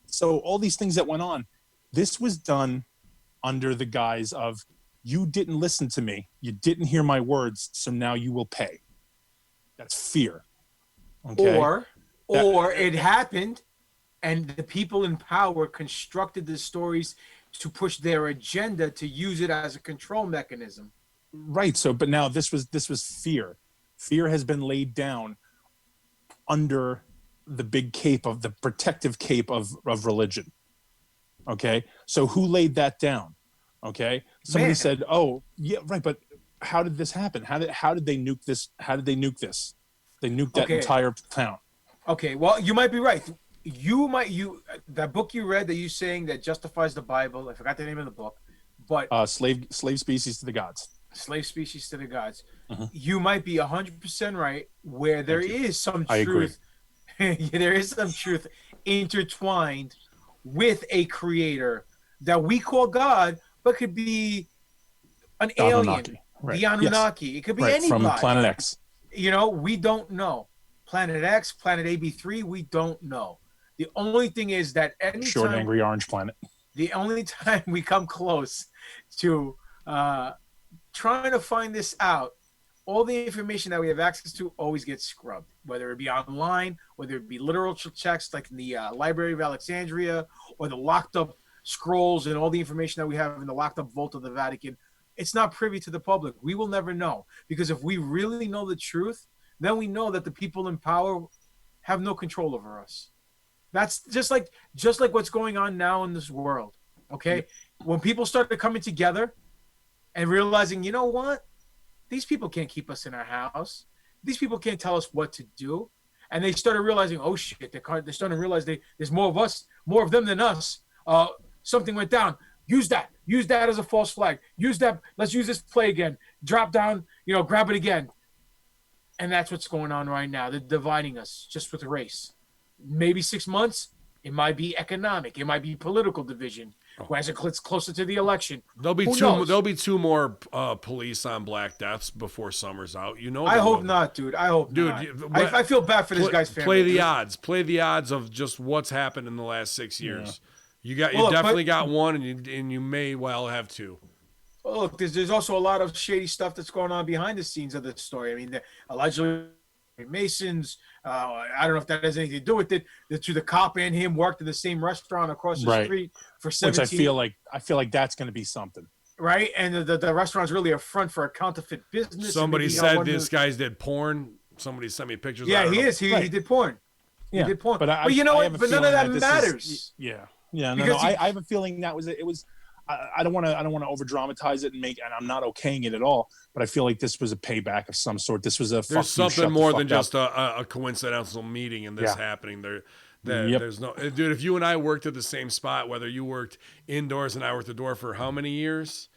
So all these things that went on, this was done under the guise of, you didn't listen to me, you didn't hear my words, so now you will pay. That's fear. Okay? Or it happened, and the people in power constructed the stories to push their agenda, to use it as a control mechanism. Right. So, but now this was fear. Fear has been laid down under the big cape of the protective cape of religion. Okay. So who laid that down? Okay. Somebody said, oh yeah, right. But how did this happen? How did they nuke this? How did they nuke this? They nuked that entire town. Okay. Well, you might be right. That book you read that you saying that justifies the Bible. I forgot the name of the book, but slave species to the gods. Slave species to the gods. You might be 100% right, where there is some truth. There is some truth intertwined with a creator that we call God, but could be an alien, the Anunnaki. Yes. It could be anybody from Planet X. We don't know. Planet X, Planet AB3, we don't know. The only thing is that short, angry orange planet. The only time we come close to trying to find this out, all the information that we have access to always gets scrubbed, whether it be online, whether it be literal checks like in the Library of Alexandria, or the locked up scrolls and all the information that we have in the locked up vault of the Vatican. It's not privy to the public. We will never know, because if we really know the truth, then we know that the people in power have no control over us. That's just like what's going on now in this world. Okay. When people started coming together and realizing, you know what? These people can't keep us in our house. These people can't tell us what to do. And they started realizing, oh shit, they're starting to realize there's more of us, more of them than us. Something went down. Use that as a false flag. Use that. Let's use this play again. Drop down, grab it again. And that's what's going on right now. They're dividing us just with race. Maybe 6 months, it might be economic. It might be political division. As it gets closer to the election, there'll be two more police on Black Deaths before summer's out. I hope not, dude. I hope not. I feel bad for this guy's family. Play the odds. Play the odds of just what's happened in the last 6 years. Yeah. You definitely got one, and you may well have two. Well, look, there's also a lot of shady stuff that's going on behind the scenes of this story. I mean, allegedly Masons. I don't know if that has anything to do with it. The cop and him worked in the same restaurant across the street for 17. Which I feel like that's going to be something. Right, and the restaurant's really a front for a counterfeit business. Somebody said this guys did porn. Somebody sent me pictures. Yeah, he is. He did porn. Yeah. He did porn. But you know what? But none of that matters. I have a feeling that was it. It was. I don't want to over dramatize it and I'm not okaying it at all. But I feel like this was a payback of some sort. This was there's something more than just a coincidental meeting and this happening. There's no dude. If you and I worked at the same spot, whether you worked indoors and I worked the door for how many years,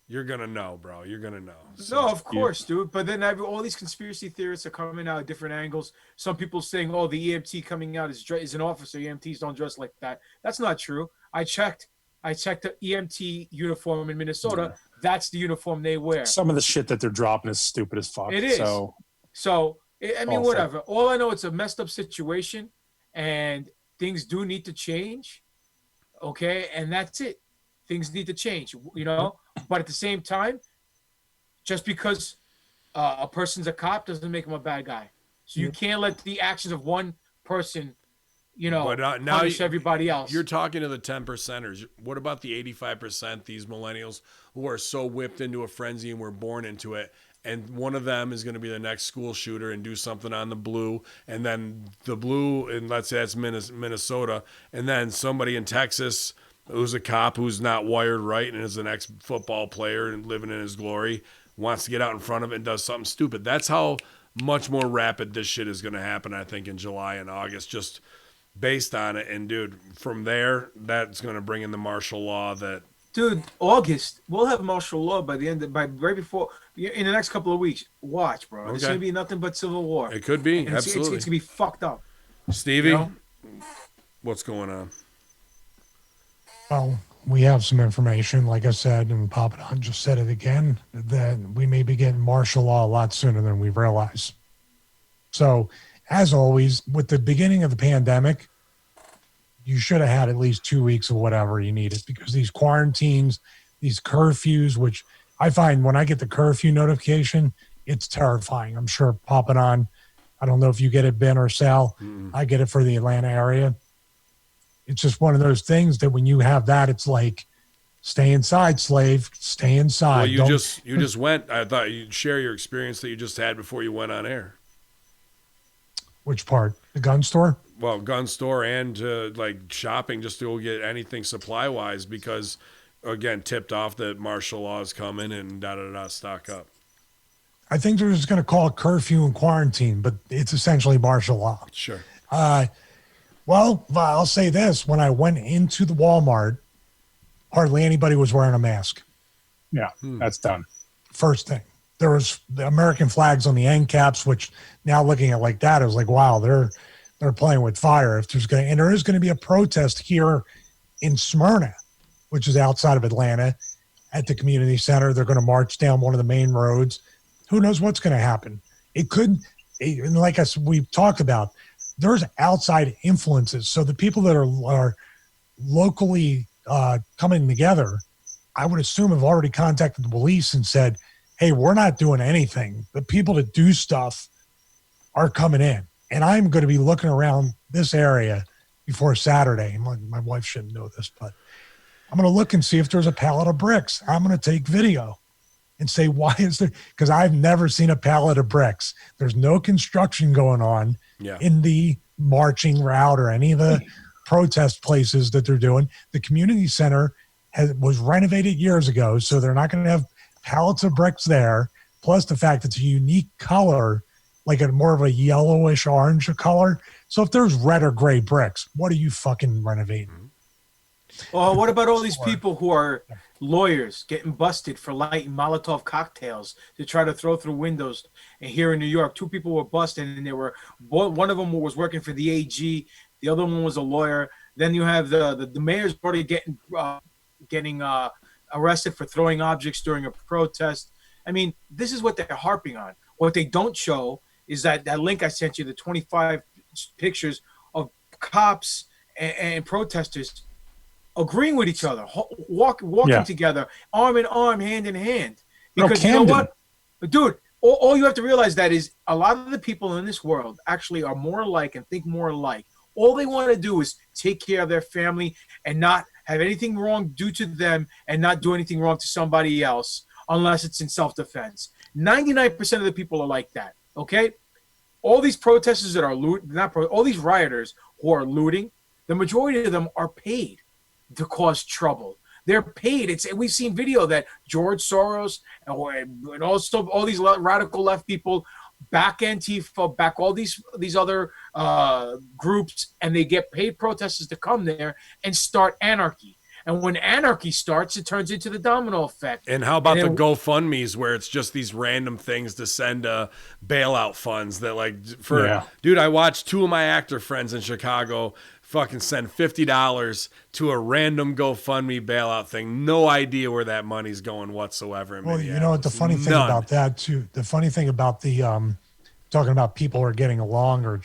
you're gonna know, bro. You're gonna know. So, no, of course, dude. But then all these conspiracy theorists are coming out at different angles. Some people saying, "Oh, the EMT coming out is an officer. EMTs don't dress like that." That's not true. I checked the EMT uniform in Minnesota. That's the uniform they wear. Some of the shit that they're dropping is stupid as fuck. It is. So I mean, whatever. All I know, it's a messed up situation, and things do need to change. Okay, and that's it. Things need to change, But at the same time, just because a person's a cop doesn't make him a bad guy. So you can't let the actions of one person, but now punish everybody else. You're talking to the 10%ers. What about the 85%, these millennials who are so whipped into a frenzy and were born into it? And one of them is going to be the next school shooter and do something on the blue. And then the blue, and let's say that's Minnesota. And then somebody in Texas who's a cop who's not wired right and is an ex-football player and living in his glory wants to get out in front of it and does something stupid. That's how much more rapid this shit is going to happen, I think, in July and August, just based on it. And, dude, from there, that's going to bring in the martial law that... Dude, August, we'll have martial law by right before, in the next couple of weeks. Watch, bro. It's going to be nothing but civil war. It could be, absolutely. It's going to be fucked up. Stevie, what's going on? Well, we have some information, like I said, and Papa Don just said it again, that we may be getting martial law a lot sooner than we realize. So, as always, with the beginning of the pandemic, you should have had at least 2 weeks of whatever you needed, because these quarantines, these curfews, which I find when I get the curfew notification, it's terrifying. I'm sure Papa Don, I don't know if you get it, Ben or Sal. I get it for the Atlanta area. It's just one of those things that when you have that, it's like, stay inside, slave, stay inside. Well, you just went. I thought you'd share your experience that you just had before you went on air. Which part? The gun store? Well, gun store and like shopping just to go get anything supply-wise because, again, tipped off that martial law is coming and stock up. I think they're just going to call it curfew and quarantine, but it's essentially martial law. Sure. Well, I'll say this. When I went into the Walmart, hardly anybody was wearing a mask. Yeah, that's done. First thing. There was the American flags on the end caps, which now looking at like that, I was like, wow, they're playing with fire. If there is going to be a protest here in Smyrna, which is outside of Atlanta, at the community center. They're going to march down one of the main roads. Who knows what's going to happen? And like we've talked about, there's outside influences. So the people that are locally coming together, I would assume have already contacted the police and said, hey, we're not doing anything. The people that do stuff are coming in. And I'm going to be looking around this area before Saturday. My wife shouldn't know this, but I'm going to look and see if there's a pallet of bricks. I'm going to take video and say, why is there? Because I've never seen a pallet of bricks. There's no construction going on in the marching route or any of the protest places that they're doing. The community center was renovated years ago, so they're not going to have pallets of bricks there. Plus the fact it's a unique color, like a more of a yellowish orange color. So if there's red or gray bricks, what are you fucking renovating? Well, what about all these people who are lawyers getting busted for lighting Molotov cocktails to try to throw through windows? And here in New York, 2 people were busted, and one of them was working for the AG, the other one was a lawyer. Then you have the mayor's already getting arrested for throwing objects during a protest. I mean, this is what they're harping on. What they don't show is that link I sent you, the 25 pictures of cops and protesters agreeing with each other, walking together, arm in arm, hand in hand. Because you know what? Dude, all you have to realize that is a lot of the people in this world actually are more alike and think more alike. All they want to do is take care of their family and not have anything wrong due to them and not do anything wrong to somebody else unless it's in self-defense. 99% of the people are like that, okay? All these protesters that are all these rioters who are looting, the majority of them are paid to cause trouble. They're paid. We've seen video that George Soros and also all these radical left people back Antifa, back all these other groups, and they get paid protesters to come there and start anarchy. And when anarchy starts, it turns into the domino effect. And how about the GoFundMes where it's just these random things to send bailout funds that dude, I watched 2 of my actor friends in Chicago fucking send $50 to a random GoFundMe bailout thing. No idea where that money's going whatsoever. Well, you know what the funny thing about that too, the funny thing about the talking about people are getting along, or,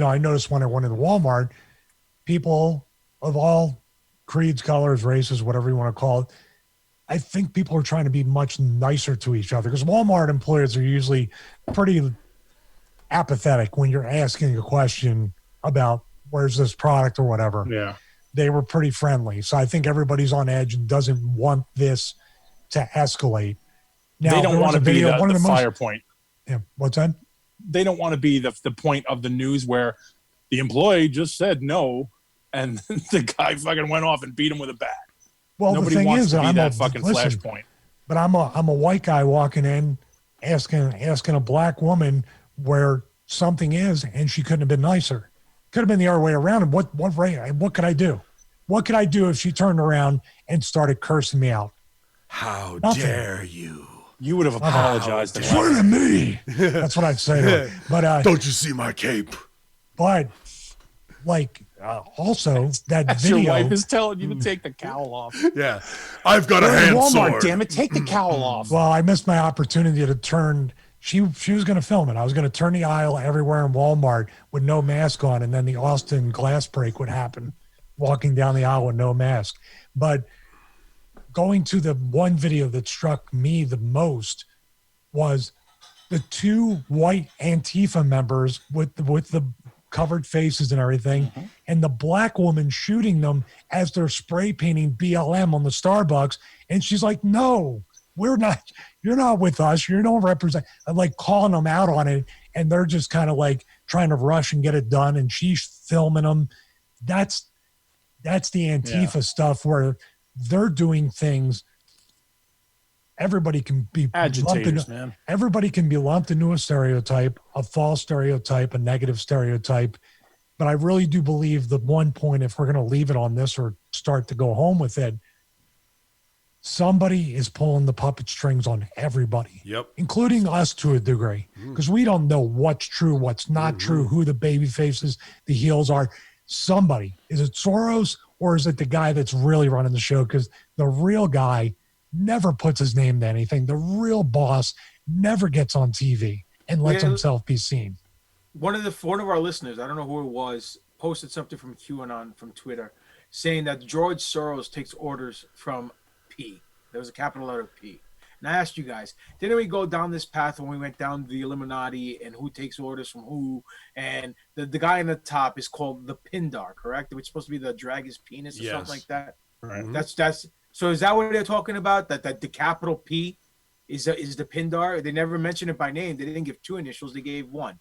I noticed when I went into Walmart, people of all creeds, colors, races, whatever you want to call it, I think people are trying to be much nicer to each other, because Walmart employees are usually pretty apathetic when you're asking a question about where's this product or whatever. Yeah. They were pretty friendly. So I think everybody's on edge and doesn't want this to escalate. Now, they don't want to be the fire point. Yeah. What's that? They don't want to be the point of the news where the employee just said no and the guy fucking went off and beat him with a bat. Well, nobody the thing wants is, to be I'm that fucking flashpoint. But I'm a white guy walking in, asking a black woman where something is, and she couldn't have been nicer. Could have been the other way around. And what could I do? What could I do if she turned around and started cursing me out? How Nothing. Dare you? You would have apologized. In front of me. That's what I'd say to her. But don't you see my cape? But also that video. Your wife is telling you to take the cowl off. Yeah, I've got a hand Walmart, sword. damn it, take the cowl off. Well, I missed my opportunity to turn. She was going to film it. I was going to turn the aisle everywhere in Walmart with no mask on, and then the Austin glass break would happen, walking down the aisle with no mask. But going to the one video that struck me the most was the two white Antifa members with the covered faces and everything, and the black woman shooting them as they're spray painting BLM on the Starbucks. And she's like, no, we're not, you're not with us. You don't represent, like calling them out on it. And they're just kind of like trying to rush and get it done. And she's filming them. That's the Antifa stuff where they're doing things. Everybody can be agitators, man. Everybody can be lumped into a stereotype, a false stereotype, a negative stereotype. But I really do believe that one point, if we're going to leave it on this or start to go home with it, somebody is pulling the puppet strings on everybody. Yep. Including us to a degree. Because we don't know what's true, what's not true, who the baby faces, the heels are. Somebody. Is it Soros or is it the guy that's really running the show? Because the real guy never puts his name to anything. The real boss never gets on TV and lets himself be seen. One of our listeners, I don't know who it was, posted something from QAnon from Twitter saying that George Soros takes orders from P. There was a capital letter P. And I asked you guys, didn't we go down this path when we went down the Illuminati and who takes orders from who? And the guy on the top is called the Pindar, correct? Which is supposed to be the drag his penis or something like that. Right. That's so. Is that what they're talking about? That the capital P is the Pindar? They never mentioned it by name. They didn't give two initials. They gave one.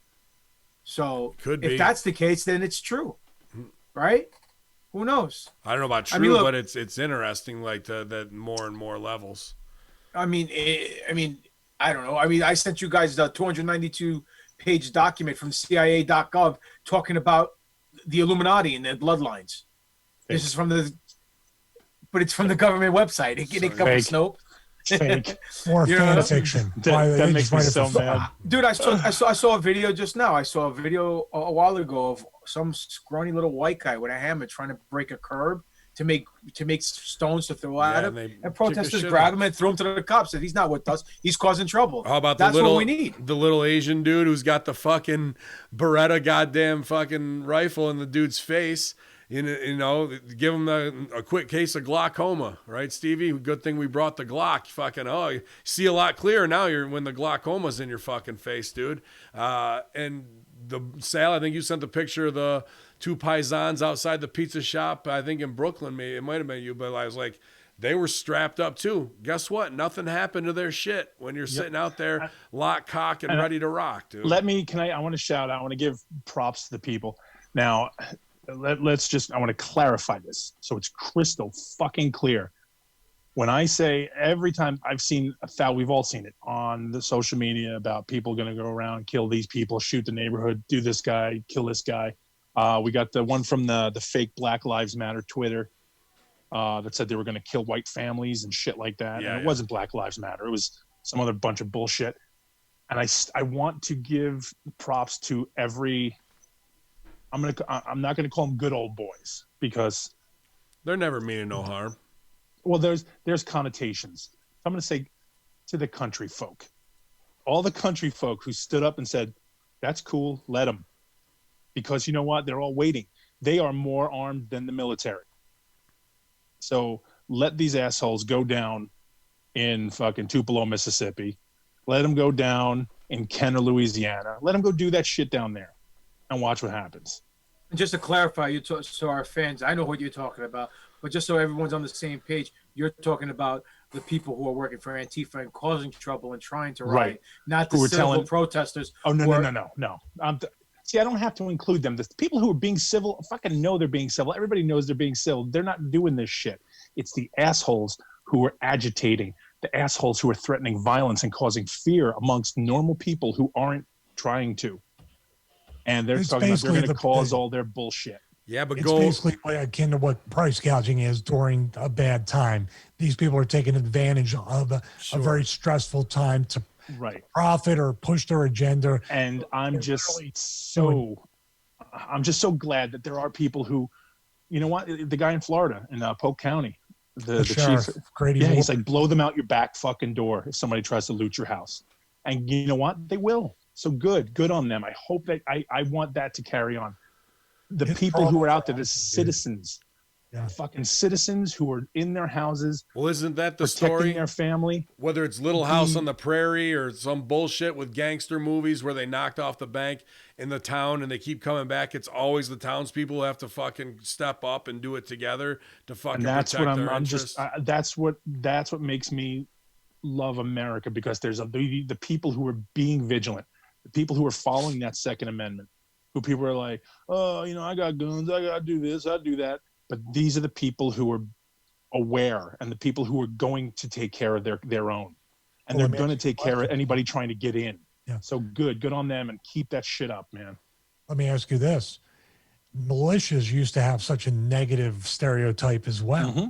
So if that's the case, then it's true, right? Who knows? I don't know about true, but it's interesting, like that more and more levels. I mean, I don't know. I mean, I sent you guys the 292-page document from CIA.gov talking about the Illuminati and their bloodlines. This is but it's from the government website. It didn't come from Snope. Fake. Or fan fiction. That makes me so mad. Dude, I saw a video just now. I saw a video a while ago of some scrawny little white guy with a hammer trying to break a curb to make stones to throw at him. And protesters grab him and throw him to the cops. If he's not with us, he's causing trouble. How about what we need? The little Asian dude who's got the fucking Beretta goddamn fucking rifle in the dude's face? You know, give him a quick case of glaucoma, right, Stevie? Good thing we brought the Glock. You see a lot clearer now when the glaucoma's in your fucking face, dude. And Sal, I think you sent the picture of the two paisans outside the pizza shop, I think in Brooklyn. It might have been you, but I was like, they were strapped up too. Guess what? Nothing happened to their shit when you're sitting out there lock, cock, and ready to rock, dude. I want to shout out. I want to give props to the people. Now, I want to clarify this so it's crystal fucking clear. When I say every time I've seen we've all seen it on the social media about people going to go around, kill these people, shoot the neighborhood, do this guy, kill this guy. We got the one from the fake Black Lives Matter Twitter that said they were going to kill white families and shit like that. It wasn't Black Lives Matter. It was some other bunch of bullshit. And I want to give props to every. I'm not gonna call them good old boys because they're never meaning no harm. Well, there's connotations. I'm gonna say to the country folk, all the country folk who stood up and said, That's cool. Let them. Because you know what? They're all waiting. They are more armed than the military. So let these assholes go down in fucking Tupelo, Mississippi. Let them go down in Kenner, Louisiana. Let them go do that shit down there and watch what happens. And just to clarify, so our fans, I know what you're talking about, but just so everyone's on the same page, you're talking about the people who are working for Antifa and causing trouble and trying to riot, not the civil protesters. Oh, no. See, I don't have to include them. The people who are being civil, fucking know they're being civil. Everybody knows they're being civil. They're not doing this shit. It's the assholes who are agitating, the assholes who are threatening violence and causing fear amongst normal people who aren't trying to. And they're talking about they're going to cause all their bullshit. Yeah, but it's basically akin to what price gouging is during a bad time. These people are taking advantage of a very stressful time to profit or push their agenda. And I'm just so glad that there are people who, you know what, the guy in Florida in Polk County, the chief, he's like, blow them out your back fucking door if somebody tries to loot your house. And you know what, they will. So good on them. I hope that I want that to carry on. The people who are out there, the citizens, fucking citizens who are in their houses. Well, isn't that the protecting story? Their family, whether it's Little House on the Prairie or some bullshit with gangster movies where they knocked off the bank in the town and they keep coming back. It's always the townspeople who have to fucking step up and do it together to fucking protect their interests. That's what makes me love America, because there's the people who are being vigilant, the people who are following that Second Amendment. Who people are like, oh, you know, I got guns, I got to do this, I do that. But these are the people who are aware and the people who are going to take care of their own. And they're going to take care of anybody trying to get in. Yeah. So good on them, and keep that shit up, man. Let me ask you this. Militias used to have such a negative stereotype as well. Mm-hmm.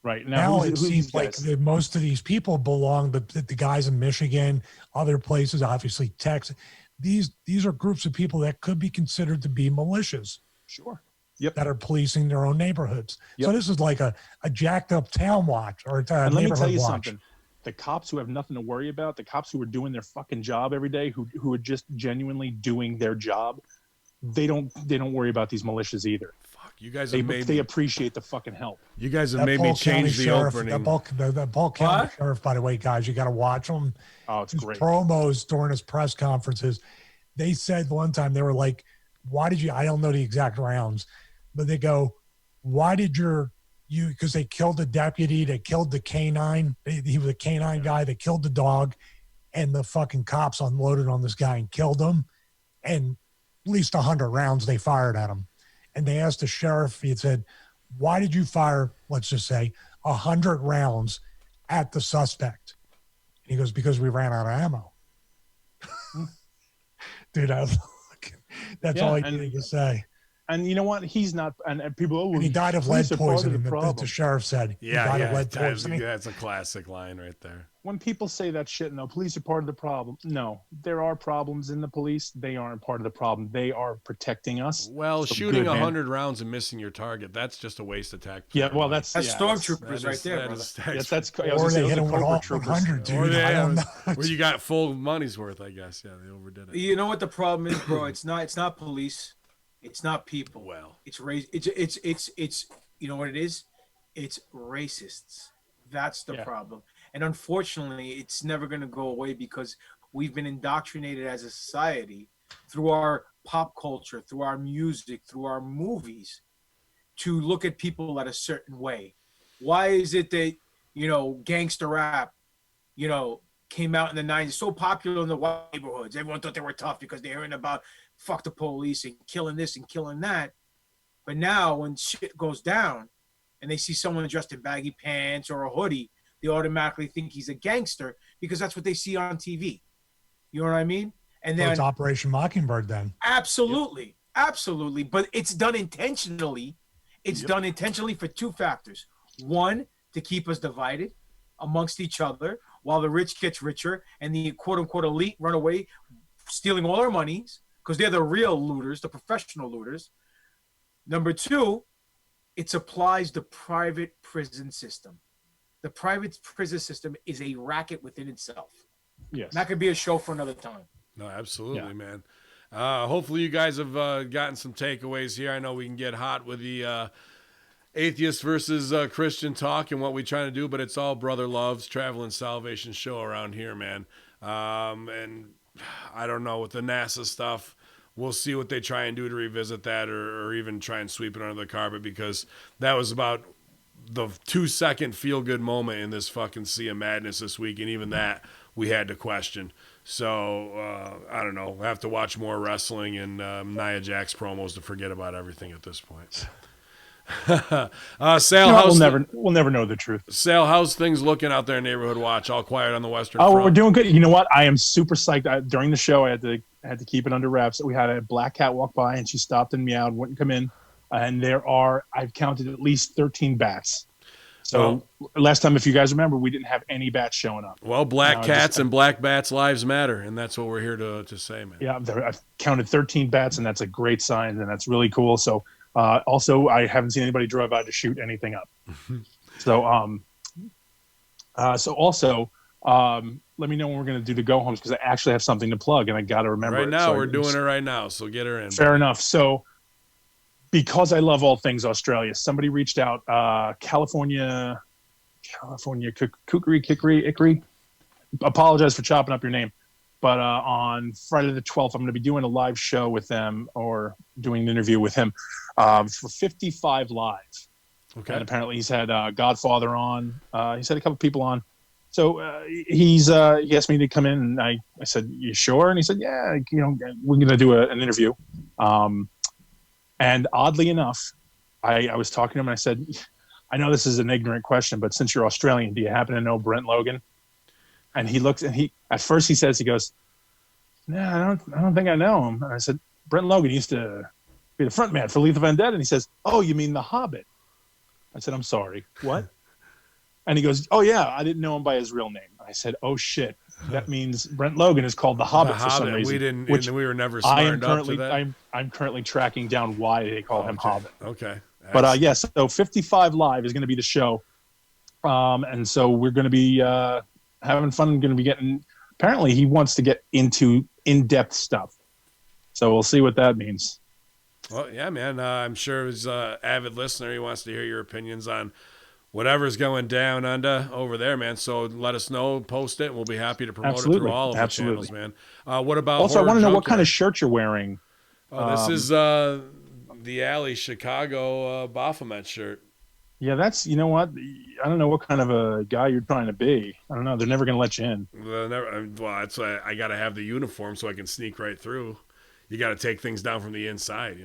Right. Now it seems like most of these people belong, the guys in Michigan, other places, obviously Texas. These are groups of people that could be considered to be militias. Sure. Yep. That are policing their own neighborhoods. Yep. So this is like a jacked up town watch or a neighborhood watch. Let me tell you something. The cops who have nothing to worry about, the cops who are doing their fucking job every day, who are just genuinely doing their job, they don't worry about these militias either. Fuck, you guys they appreciate the fucking help. You guys have made me change the opening. That Polk County Sheriff, by the way, guys, you got to watch them. Oh, it's great. Promos during his press conferences. They said one time, they were like, why did you, I don't know the exact rounds, but they go, why did because they killed the deputy, they killed the canine. He was a canine guy. They killed the dog, and the fucking cops unloaded on this guy and killed him. And at least 100 rounds they fired at him. And they asked the sheriff, he said, why did you fire, let's just say, 100 rounds at the suspect? And he goes, because we ran out of ammo. Dude, that's all he needed to say. And you know what? He's not. And people. And he died of lead poisoning. The sheriff said. Yeah, he died of lead poisoning. That's a classic line right there. When people say that shit, no, police are part of the problem. No, there are problems in the police. They aren't part of the problem. They are protecting us. Well, so shooting 100 rounds and missing your target, that's just a waste of tactics. Yeah, well, that's stormtroopers right there. That's or they hit them with all 100, dude. Where you got full money's worth, I guess. Yeah, they overdid it. You know what the problem is, bro? It's not police. It's not people. Well, it's you know what it is? It's racists. That's the problem. And unfortunately, it's never going to go away because we've been indoctrinated as a society through our pop culture, through our music, through our movies to look at people at a certain way. Why is it that, gangster rap, came out in the 90s, so popular in the white neighborhoods? Everyone thought they were tough because they're hearing about fuck the police and killing this and killing that. But now when shit goes down and they see someone dressed in baggy pants or a hoodie, they automatically think he's a gangster because that's what they see on TV. You know what I mean? And then it's Operation Mockingbird then. Absolutely. Absolutely. But it's done intentionally. It's done intentionally for two factors. One, to keep us divided amongst each other while the rich gets richer and the quote unquote elite run away stealing all our monies because they're the real looters, the professional looters. Number two, it supplies the private prison system. The private prison system is a racket within itself. Yes. And that could be a show for another time. No, absolutely, man. Hopefully you guys have gotten some takeaways here. I know we can get hot with the atheist versus Christian talk and what we try to do, but it's all brother loves travel and salvation show around here, man. And I don't know, with the NASA stuff, we'll see what they try and do to revisit that, or even try and sweep it under the carpet, because that was about the 2-second feel-good moment in this fucking sea of madness this week, and even that we had to question. So I don't know. I have to watch more wrestling and Nia Jax promos to forget about everything at this point. Sal, we'll never know the truth. Sal, how's things looking out there in Neighborhood Watch? All quiet on the Western Front? We're doing good. You know what? I am super psyched. During the show, I had to keep it under wraps. We had a black cat walk by, and she stopped and meowed, wouldn't come in. And I've counted at least 13 bats. So last time, if you guys remember, we didn't have any bats showing up. Well, black cats and black bats' lives matter, and that's what we're here to say, man. Yeah, I've counted 13 bats, and that's a great sign, and that's really cool. So also, I haven't seen anybody drive by to shoot anything up. So also, let me know when we're going to do the go homes, because I actually have something to plug, and I got to remember. Right now, we're doing it right now, so get her in. Fair enough. So, because I love all things Australia, somebody reached out, California, Kickery. Apologize for chopping up your name. But on Friday the 12th, I'm going to be doing a live show with them, or doing an interview with him for 55 Live. Okay. And apparently he's had Godfather on. He's had a couple people on. So he asked me to come in, and I said, "You sure?" And he said, "Yeah, we're going to do an interview." And oddly enough, I was talking to him, and I said, "I know this is an ignorant question, but since you're Australian, do you happen to know Brent Logan?" And he looks, and at first he goes, "No, I don't think I know him." And I said, "Brent Logan used to be the front man for Lethal Vendetta." And he says, "Oh, you mean The Hobbit?" I said, "I'm sorry, what?" And he goes, "Oh yeah, I didn't know him by his real name." I said, "Oh shit, that means Brent Logan is called The Hobbit for some reason." We were never smartened up to that. I'm currently tracking down why they call him Hobbit. Okay. But yes, so 55 Live is going to be the show, and so we're going to be having fun. Going to be getting. Apparently, he wants to get into in-depth stuff, so we'll see what that means. Well, yeah, man. I'm sure as an avid listener, he wants to hear your opinions on whatever's going down over there, man. So let us know, post it, and we'll be happy to promote it through all of the channels, man. What about also? I want to know what kind of shirt you're wearing. This is the Alley Chicago Baphomet shirt. Yeah, that's, you know what? I don't know what kind of a guy you're trying to be. I don't know. They're never going to let you in. Well, that's why I got to have the uniform so I can sneak right through. You got to take things down from the inside,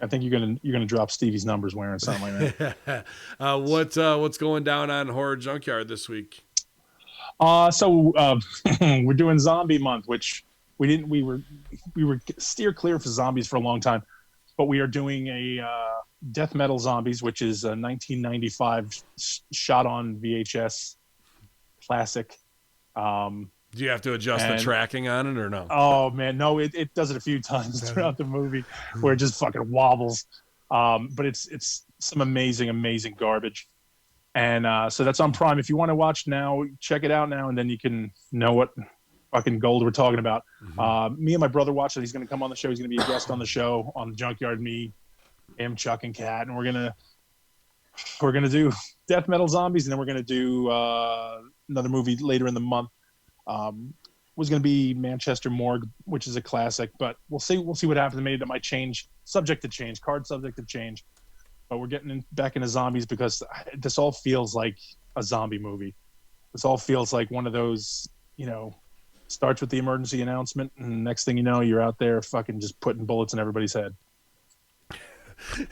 I think you're gonna drop Stevie's numbers wearing something like that. What's going down on Horror Junkyard this week? So we're doing Zombie Month, which we were steer clear for zombies for a long time, but we are doing a death metal zombies, which is a 1995 shot on VHS classic. Do you have to adjust the tracking on it or no? Oh man, no, it does it a few times throughout the movie where it just fucking wobbles. But it's some amazing garbage. And so that's on Prime. If you want to watch now, check it out now, and then you can know what fucking gold we're talking about. Mm-hmm. Me and my brother watched it. He's going to come on the show. He's going to be a guest on the show on the Junkyard. Me, him, Chuck, and Kat, and we're gonna do death metal zombies, and then we're gonna do another movie later in the month. Was going to be Manchester Morgue, which is a classic, but we'll see what happens. Maybe that might change, subject to change, but we're getting back into zombies because this all feels like a zombie movie. This all feels like one of those, starts with the emergency announcement, and next thing you know, you're out there fucking just putting bullets in everybody's head.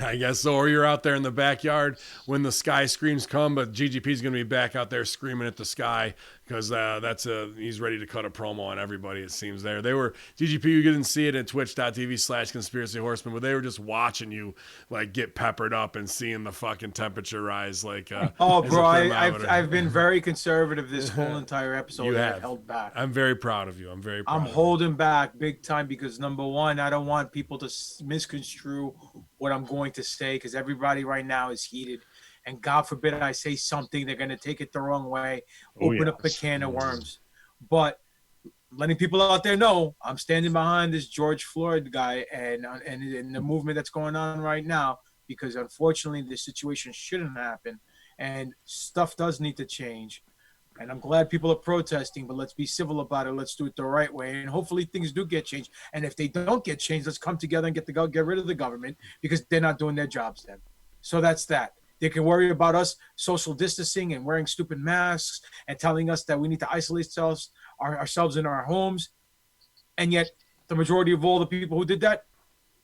I guess so. Or you're out there in the backyard when the sky screams come, but GGP's going to be back out there screaming at the sky because he's ready to cut a promo on everybody, it seems. GGP, you didn't see it at twitch.tv/conspiracy horseman, but they were just watching you like get peppered up and seeing the fucking temperature rise. Like, oh, bro, I've been very conservative this whole entire episode. You have. I've held back. I'm very proud of you. I'm holding back big time because number one, I don't want people to misconstrue what I'm going to say because everybody right now is heated. And God forbid I say something, they're going to take it the wrong way, open up a can of worms. But letting people out there know I'm standing behind this George Floyd guy and the movement that's going on right now, because unfortunately this situation shouldn't happen and stuff does need to change. And I'm glad people are protesting, but let's be civil about it. Let's do it the right way. And hopefully things do get changed. And if they don't get changed, let's come together and get rid of the government, because they're not doing their jobs then. So that's that. They can worry about us social distancing and wearing stupid masks and telling us that we need to isolate ourselves in our homes. And yet the majority of all the people who did that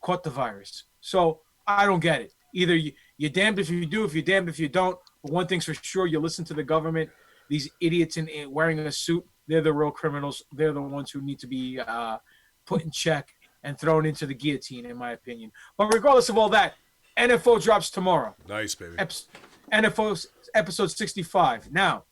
caught the virus. So I don't get it. Either you're damned if you do, if you're damned if you don't. But one thing's for sure, you listen to the government. These idiots in wearing a suit, they're the real criminals. They're the ones who need to be put in check and thrown into the guillotine, in my opinion. But regardless of all that, NFO drops tomorrow. Nice, baby. NFO episode 65. Now,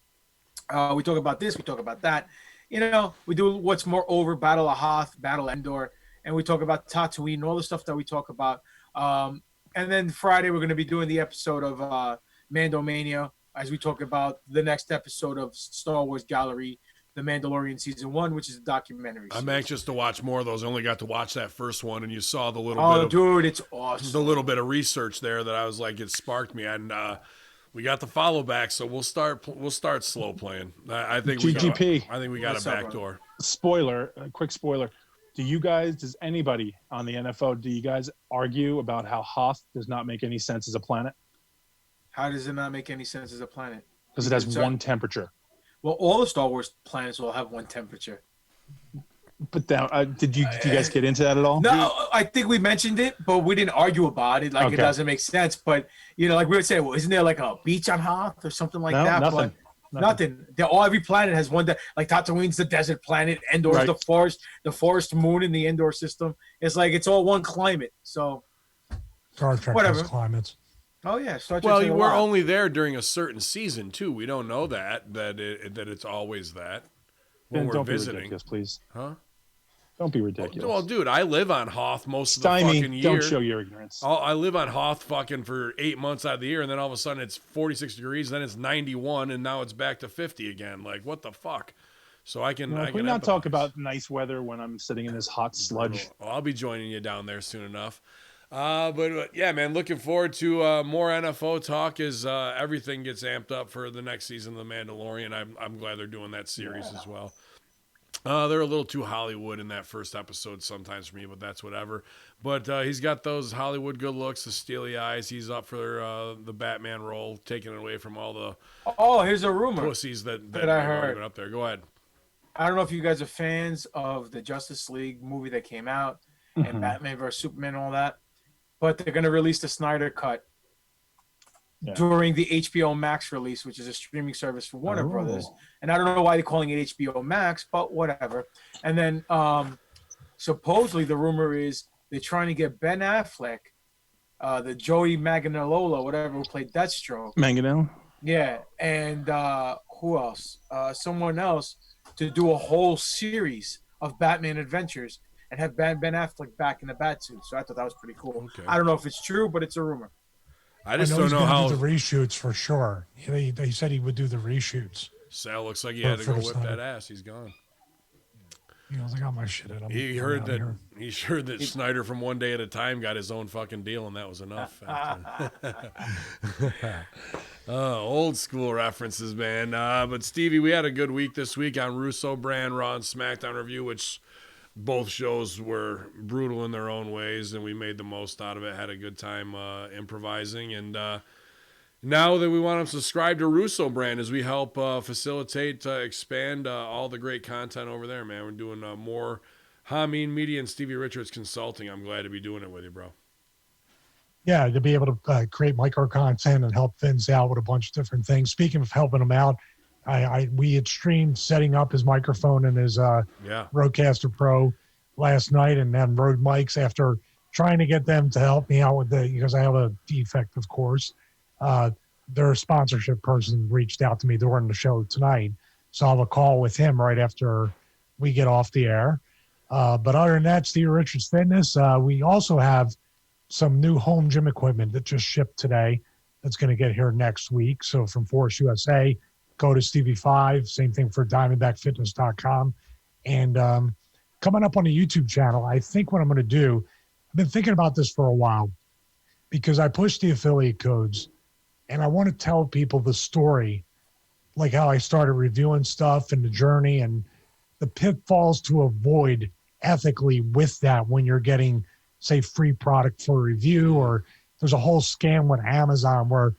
we talk about this, we talk about that. You know, we do what's more over, Battle of Hoth, Battle of Endor, and we talk about Tatooine and all the stuff that we talk about. And then Friday, we're going to be doing the episode of Mandomania, as we talk about the next episode of Star Wars Gallery, The Mandalorian Season 1, which is a documentary series. I'm anxious to watch more of those. I only got to watch that first one, and you saw the little bit of... dude, it's awesome. The little bit of research there that I was like, it sparked me. And we got the follow back, so we'll start slow playing. I think GGP. I think we got a backdoor. Spoiler, a quick spoiler. Does anybody on the NFO, do you guys argue about how Hoth does not make any sense as a planet? How does it not make any sense as a planet? Because it has one temperature. Well, all the Star Wars planets will have one temperature. But did you guys get into that at all? No, I think we mentioned it, but we didn't argue about it. Like, okay. It doesn't make sense. But, you know, like we would say, well, isn't there like a beach on Hoth or something like that? Nothing. But nothing. Every planet has one. Like Tatooine's the desert planet. Endor's right. the forest moon in the Endor system. It's like it's all one climate. So Star Trek has climates. Oh yeah, Star Trek. Well, we're only there during a certain season too. We don't know that it's always that when we're visiting. Be ridiculous, please. Huh? Don't be ridiculous. Well, dude, I live on Hoth most of the fucking year. Don't show your ignorance. I live on Hoth fucking for 8 months out of the year, and then all of a sudden it's 46 degrees, then it's 91, and now it's back to 50 again. Like, what the fuck? So I can. Can we not talk about nice weather when I'm sitting in this hot sludge? Well, I'll be joining you down there soon enough. But yeah, man, looking forward to more NFO talk as everything gets amped up for the next season of The Mandalorian. I'm glad they're doing that series as well. They're a little too Hollywood in that first episode sometimes for me, but that's whatever. But he's got those Hollywood good looks, the steely eyes. He's up for the Batman role, taking it away from all the here's a rumor pussies that I heard up there. Go ahead. I don't know if you guys are fans of the Justice League movie that came out and Batman vs Superman and all that. But they're going to release the Snyder Cut during the HBO Max release, which is a streaming service for Warner Brothers. And I don't know why they're calling it HBO Max, but whatever. And then supposedly the rumor is they're trying to get Ben Affleck, the Joey Manganiello, whatever, who played Deathstroke. Manganiello? Yeah. And who else? Someone else to do a whole series of Batman adventures and have Ben Affleck back in the Batsuit. So I thought that was pretty cool. Okay. I don't know if it's true, but it's a rumor. I just don't know how do the reshoots for sure. They said he would do the reshoots. Sal looks like he had to go whip that ass. He's gone. He goes, I got my shit. He heard that Snyder from One Day at a Time got his own fucking deal, and that was enough. Old school references, man. But Stevie, we had a good week this week on Russo brand Raw and SmackDown review, which both shows were brutal in their own ways, and we made the most out of it. Had a good time improvising, and now that we want to subscribe to Russo brand as we help facilitate, expand all the great content over there, man. We're doing more Hameen Media and Stevie Richards Consulting. I'm glad to be doing it with you, bro. Yeah, to be able to create micro content and help Vince out with a bunch of different things. Speaking of helping him out, we had streamed setting up his microphone and his Rodecaster Pro last night, and then Rode mics after trying to get them to help me out with because I have a defect, of course. Their sponsorship person reached out to me during the show tonight, so I'll have a call with him right after we get off the air. But other than that, Steve Richards Fitness, we also have some new home gym equipment that just shipped today that's going to get here next week. So from Force USA, go to Stevie5, same thing for DiamondbackFitness.com. And coming up on the YouTube channel, I think what I'm going to do, I've been thinking about this for a while because I push the affiliate codes and I want to tell people the story, like how I started reviewing stuff and the journey and the pitfalls to avoid ethically with that when you're getting, say, free product for review, or there's a whole scam with Amazon where,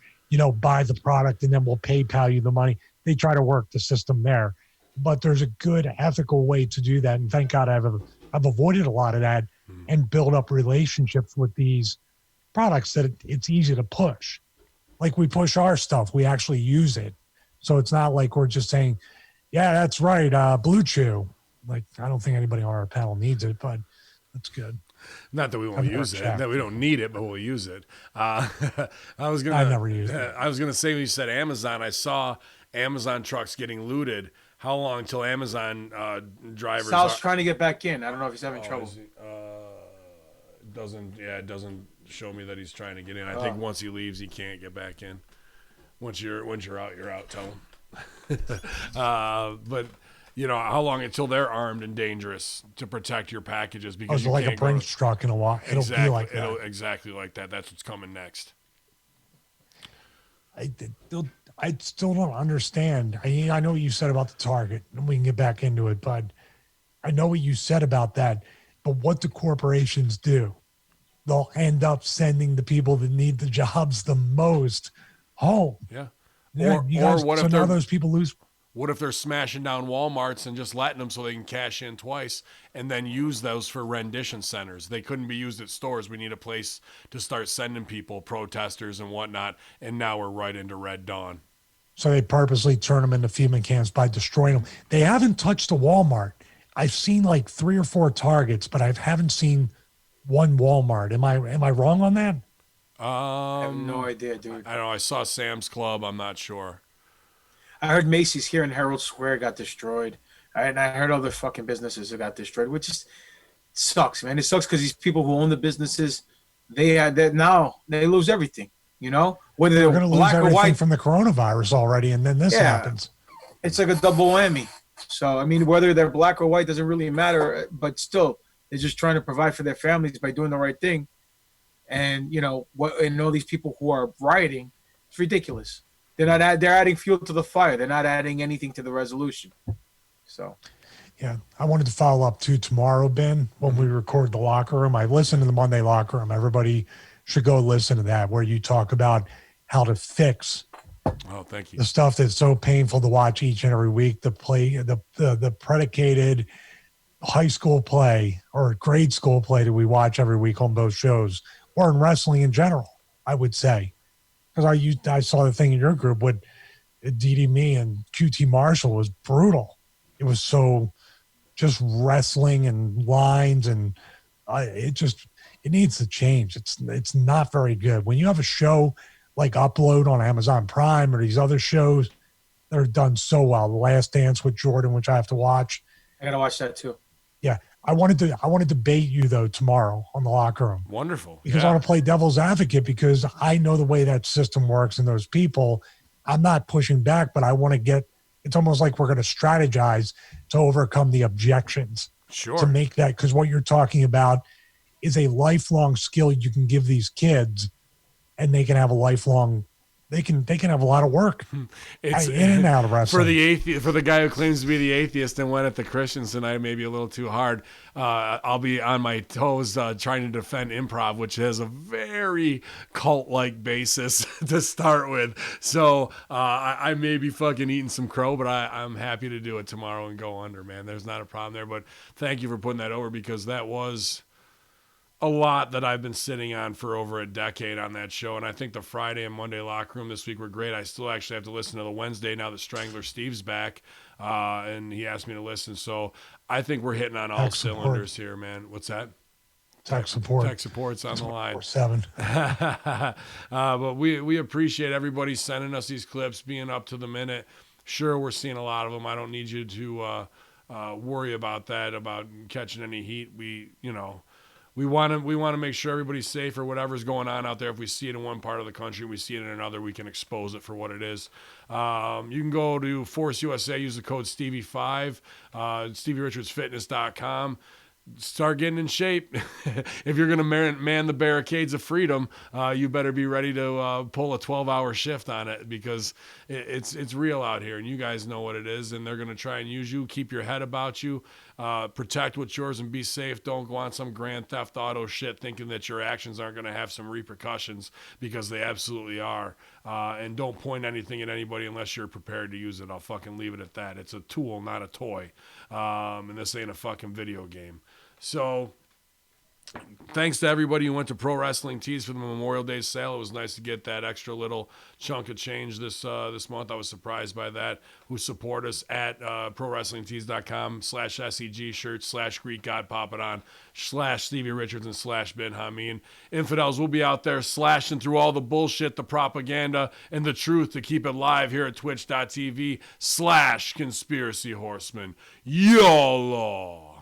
buy the product and then we'll PayPal you the money. They try to work the system there. But there's a good ethical way to do that. And thank God I've avoided a lot of that and build up relationships with these products that it's easy to push. Like we push our stuff, we actually use it. So it's not like we're just saying, yeah, that's right, Blue Chew. Like, I don't think anybody on our panel needs it, but that's good. Not that we won't use it, that we don't need it, but we'll use it. I never used it. I was gonna say when you said Amazon, I saw Amazon trucks getting looted. How long till Amazon drivers? Sal's trying to get back in. I don't know if he's having trouble. It doesn't show me that he's trying to get in. I think once he leaves, he can't get back in. Once you're out, you're out. Tell him. But how long until they're armed and dangerous to protect your packages? Because like a Brinks truck in a while. It'll be like that. Exactly like that. That's what's coming next. I still don't understand. I know what you said about the Target, and we can get back into it, but I know what you said about that. But what do corporations do? They'll end up sending the people that need the jobs the most home. Yeah. Now those people lose. What if they're smashing down Walmarts and just letting them so they can cash in twice and then use those for rendition centers? They couldn't be used at stores. We need a place to start sending people, protesters and whatnot. And now we're right into Red Dawn. So they purposely turn them into FEMA camps by destroying them. They haven't touched a Walmart. I've seen like 3 or 4 Targets, but I haven't seen one Walmart. Am I wrong on that? I have no idea, dude. I don't know. I saw Sam's Club. I'm not sure. I heard Macy's here in Herald Square got destroyed. And I heard other fucking businesses that got destroyed, which just sucks, man. It sucks because these people who own the businesses, now they lose everything, Whether they're going to lose everything from the coronavirus already, and then this happens. It's like a double whammy. So, whether they're black or white doesn't really matter, but still, they're just trying to provide for their families by doing the right thing. And, and all these people who are rioting, it's ridiculous. They're adding fuel to the fire. They're not adding anything to the resolution. So, yeah, I wanted to follow up too tomorrow, Ben, when we record the locker room. I listened to the Monday locker room. Everybody should go listen to that, where you talk about how to fix thank you. The stuff that's so painful to watch each and every week, the predicated high school play or grade school play that we watch every week on both shows, or in wrestling in general, I would say. Because I saw the thing in your group with DD and QT Marshall was brutal. It was so just wrestling and lines, and it needs to change. It's not very good. When you have a show like Upload on Amazon Prime or these other shows, they're done so well. The Last Dance with Jordan, which I have to watch. I gotta watch that too. Yeah. I wanted to bait you though tomorrow on the locker room. Wonderful. Because I want to play devil's advocate, because I know the way that system works and those people. I'm not pushing back, but I want to get, it's almost like we're going to strategize to overcome the objections. Sure. To make that, because what you're talking about is a lifelong skill you can give these kids, and they can have a lifelong, they can have a lot of work in and out of wrestling. For the guy who claims to be the atheist and went at the Christians tonight, maybe a little too hard. I'll be on my toes trying to defend improv, which has a very cult-like basis to start with. So I may be fucking eating some crow, but I'm happy to do it tomorrow and go under, man. There's not a problem there. But thank you for putting that over, because that was a lot that I've been sitting on for over a decade on that show. And I think the Friday and Monday locker room this week were great. I still actually have to listen to the Wednesday now that Strangler Steve's back, and he asked me to listen. So I think we're hitting on all cylinders here, man. What's that? Tech support. Tech support's on the line. 7. But we appreciate everybody sending us these clips, being up to the minute. Sure, we're seeing a lot of them. I don't need you to worry about that, about catching any heat. we want to make sure everybody's safe or whatever's going on out there. If we see it in one part of the country, we see it in another, we can expose it for what it is. You can go to Force USA, use the code Stevie5, StevieRichardsFitness.com. Start getting in shape. If you're going to man the barricades of freedom, you better be ready to pull a 12-hour shift on it, because it's real out here, and you guys know what it is, and they're going to try and use you. Keep your head about you. Protect what's yours and be safe. Don't go on some Grand Theft Auto shit thinking that your actions aren't going to have some repercussions, because they absolutely are. And don't point anything at anybody unless you're prepared to use it. I'll fucking leave it at that. It's a tool, not a toy. And this ain't a fucking video game. So thanks to everybody who went to Pro Wrestling Tees for the Memorial Day sale. It was nice to get that extra little chunk of change this month. I was surprised by that. Who support us at ProWrestlingTees.com/SEG shirts /Greek God Pop It On /Stevie Richards and /Bin Hameen. Infidels will be out there slashing through all the bullshit, the propaganda, and the truth to keep it live here at twitch.tv/Conspiracy Horsemen. YOLO.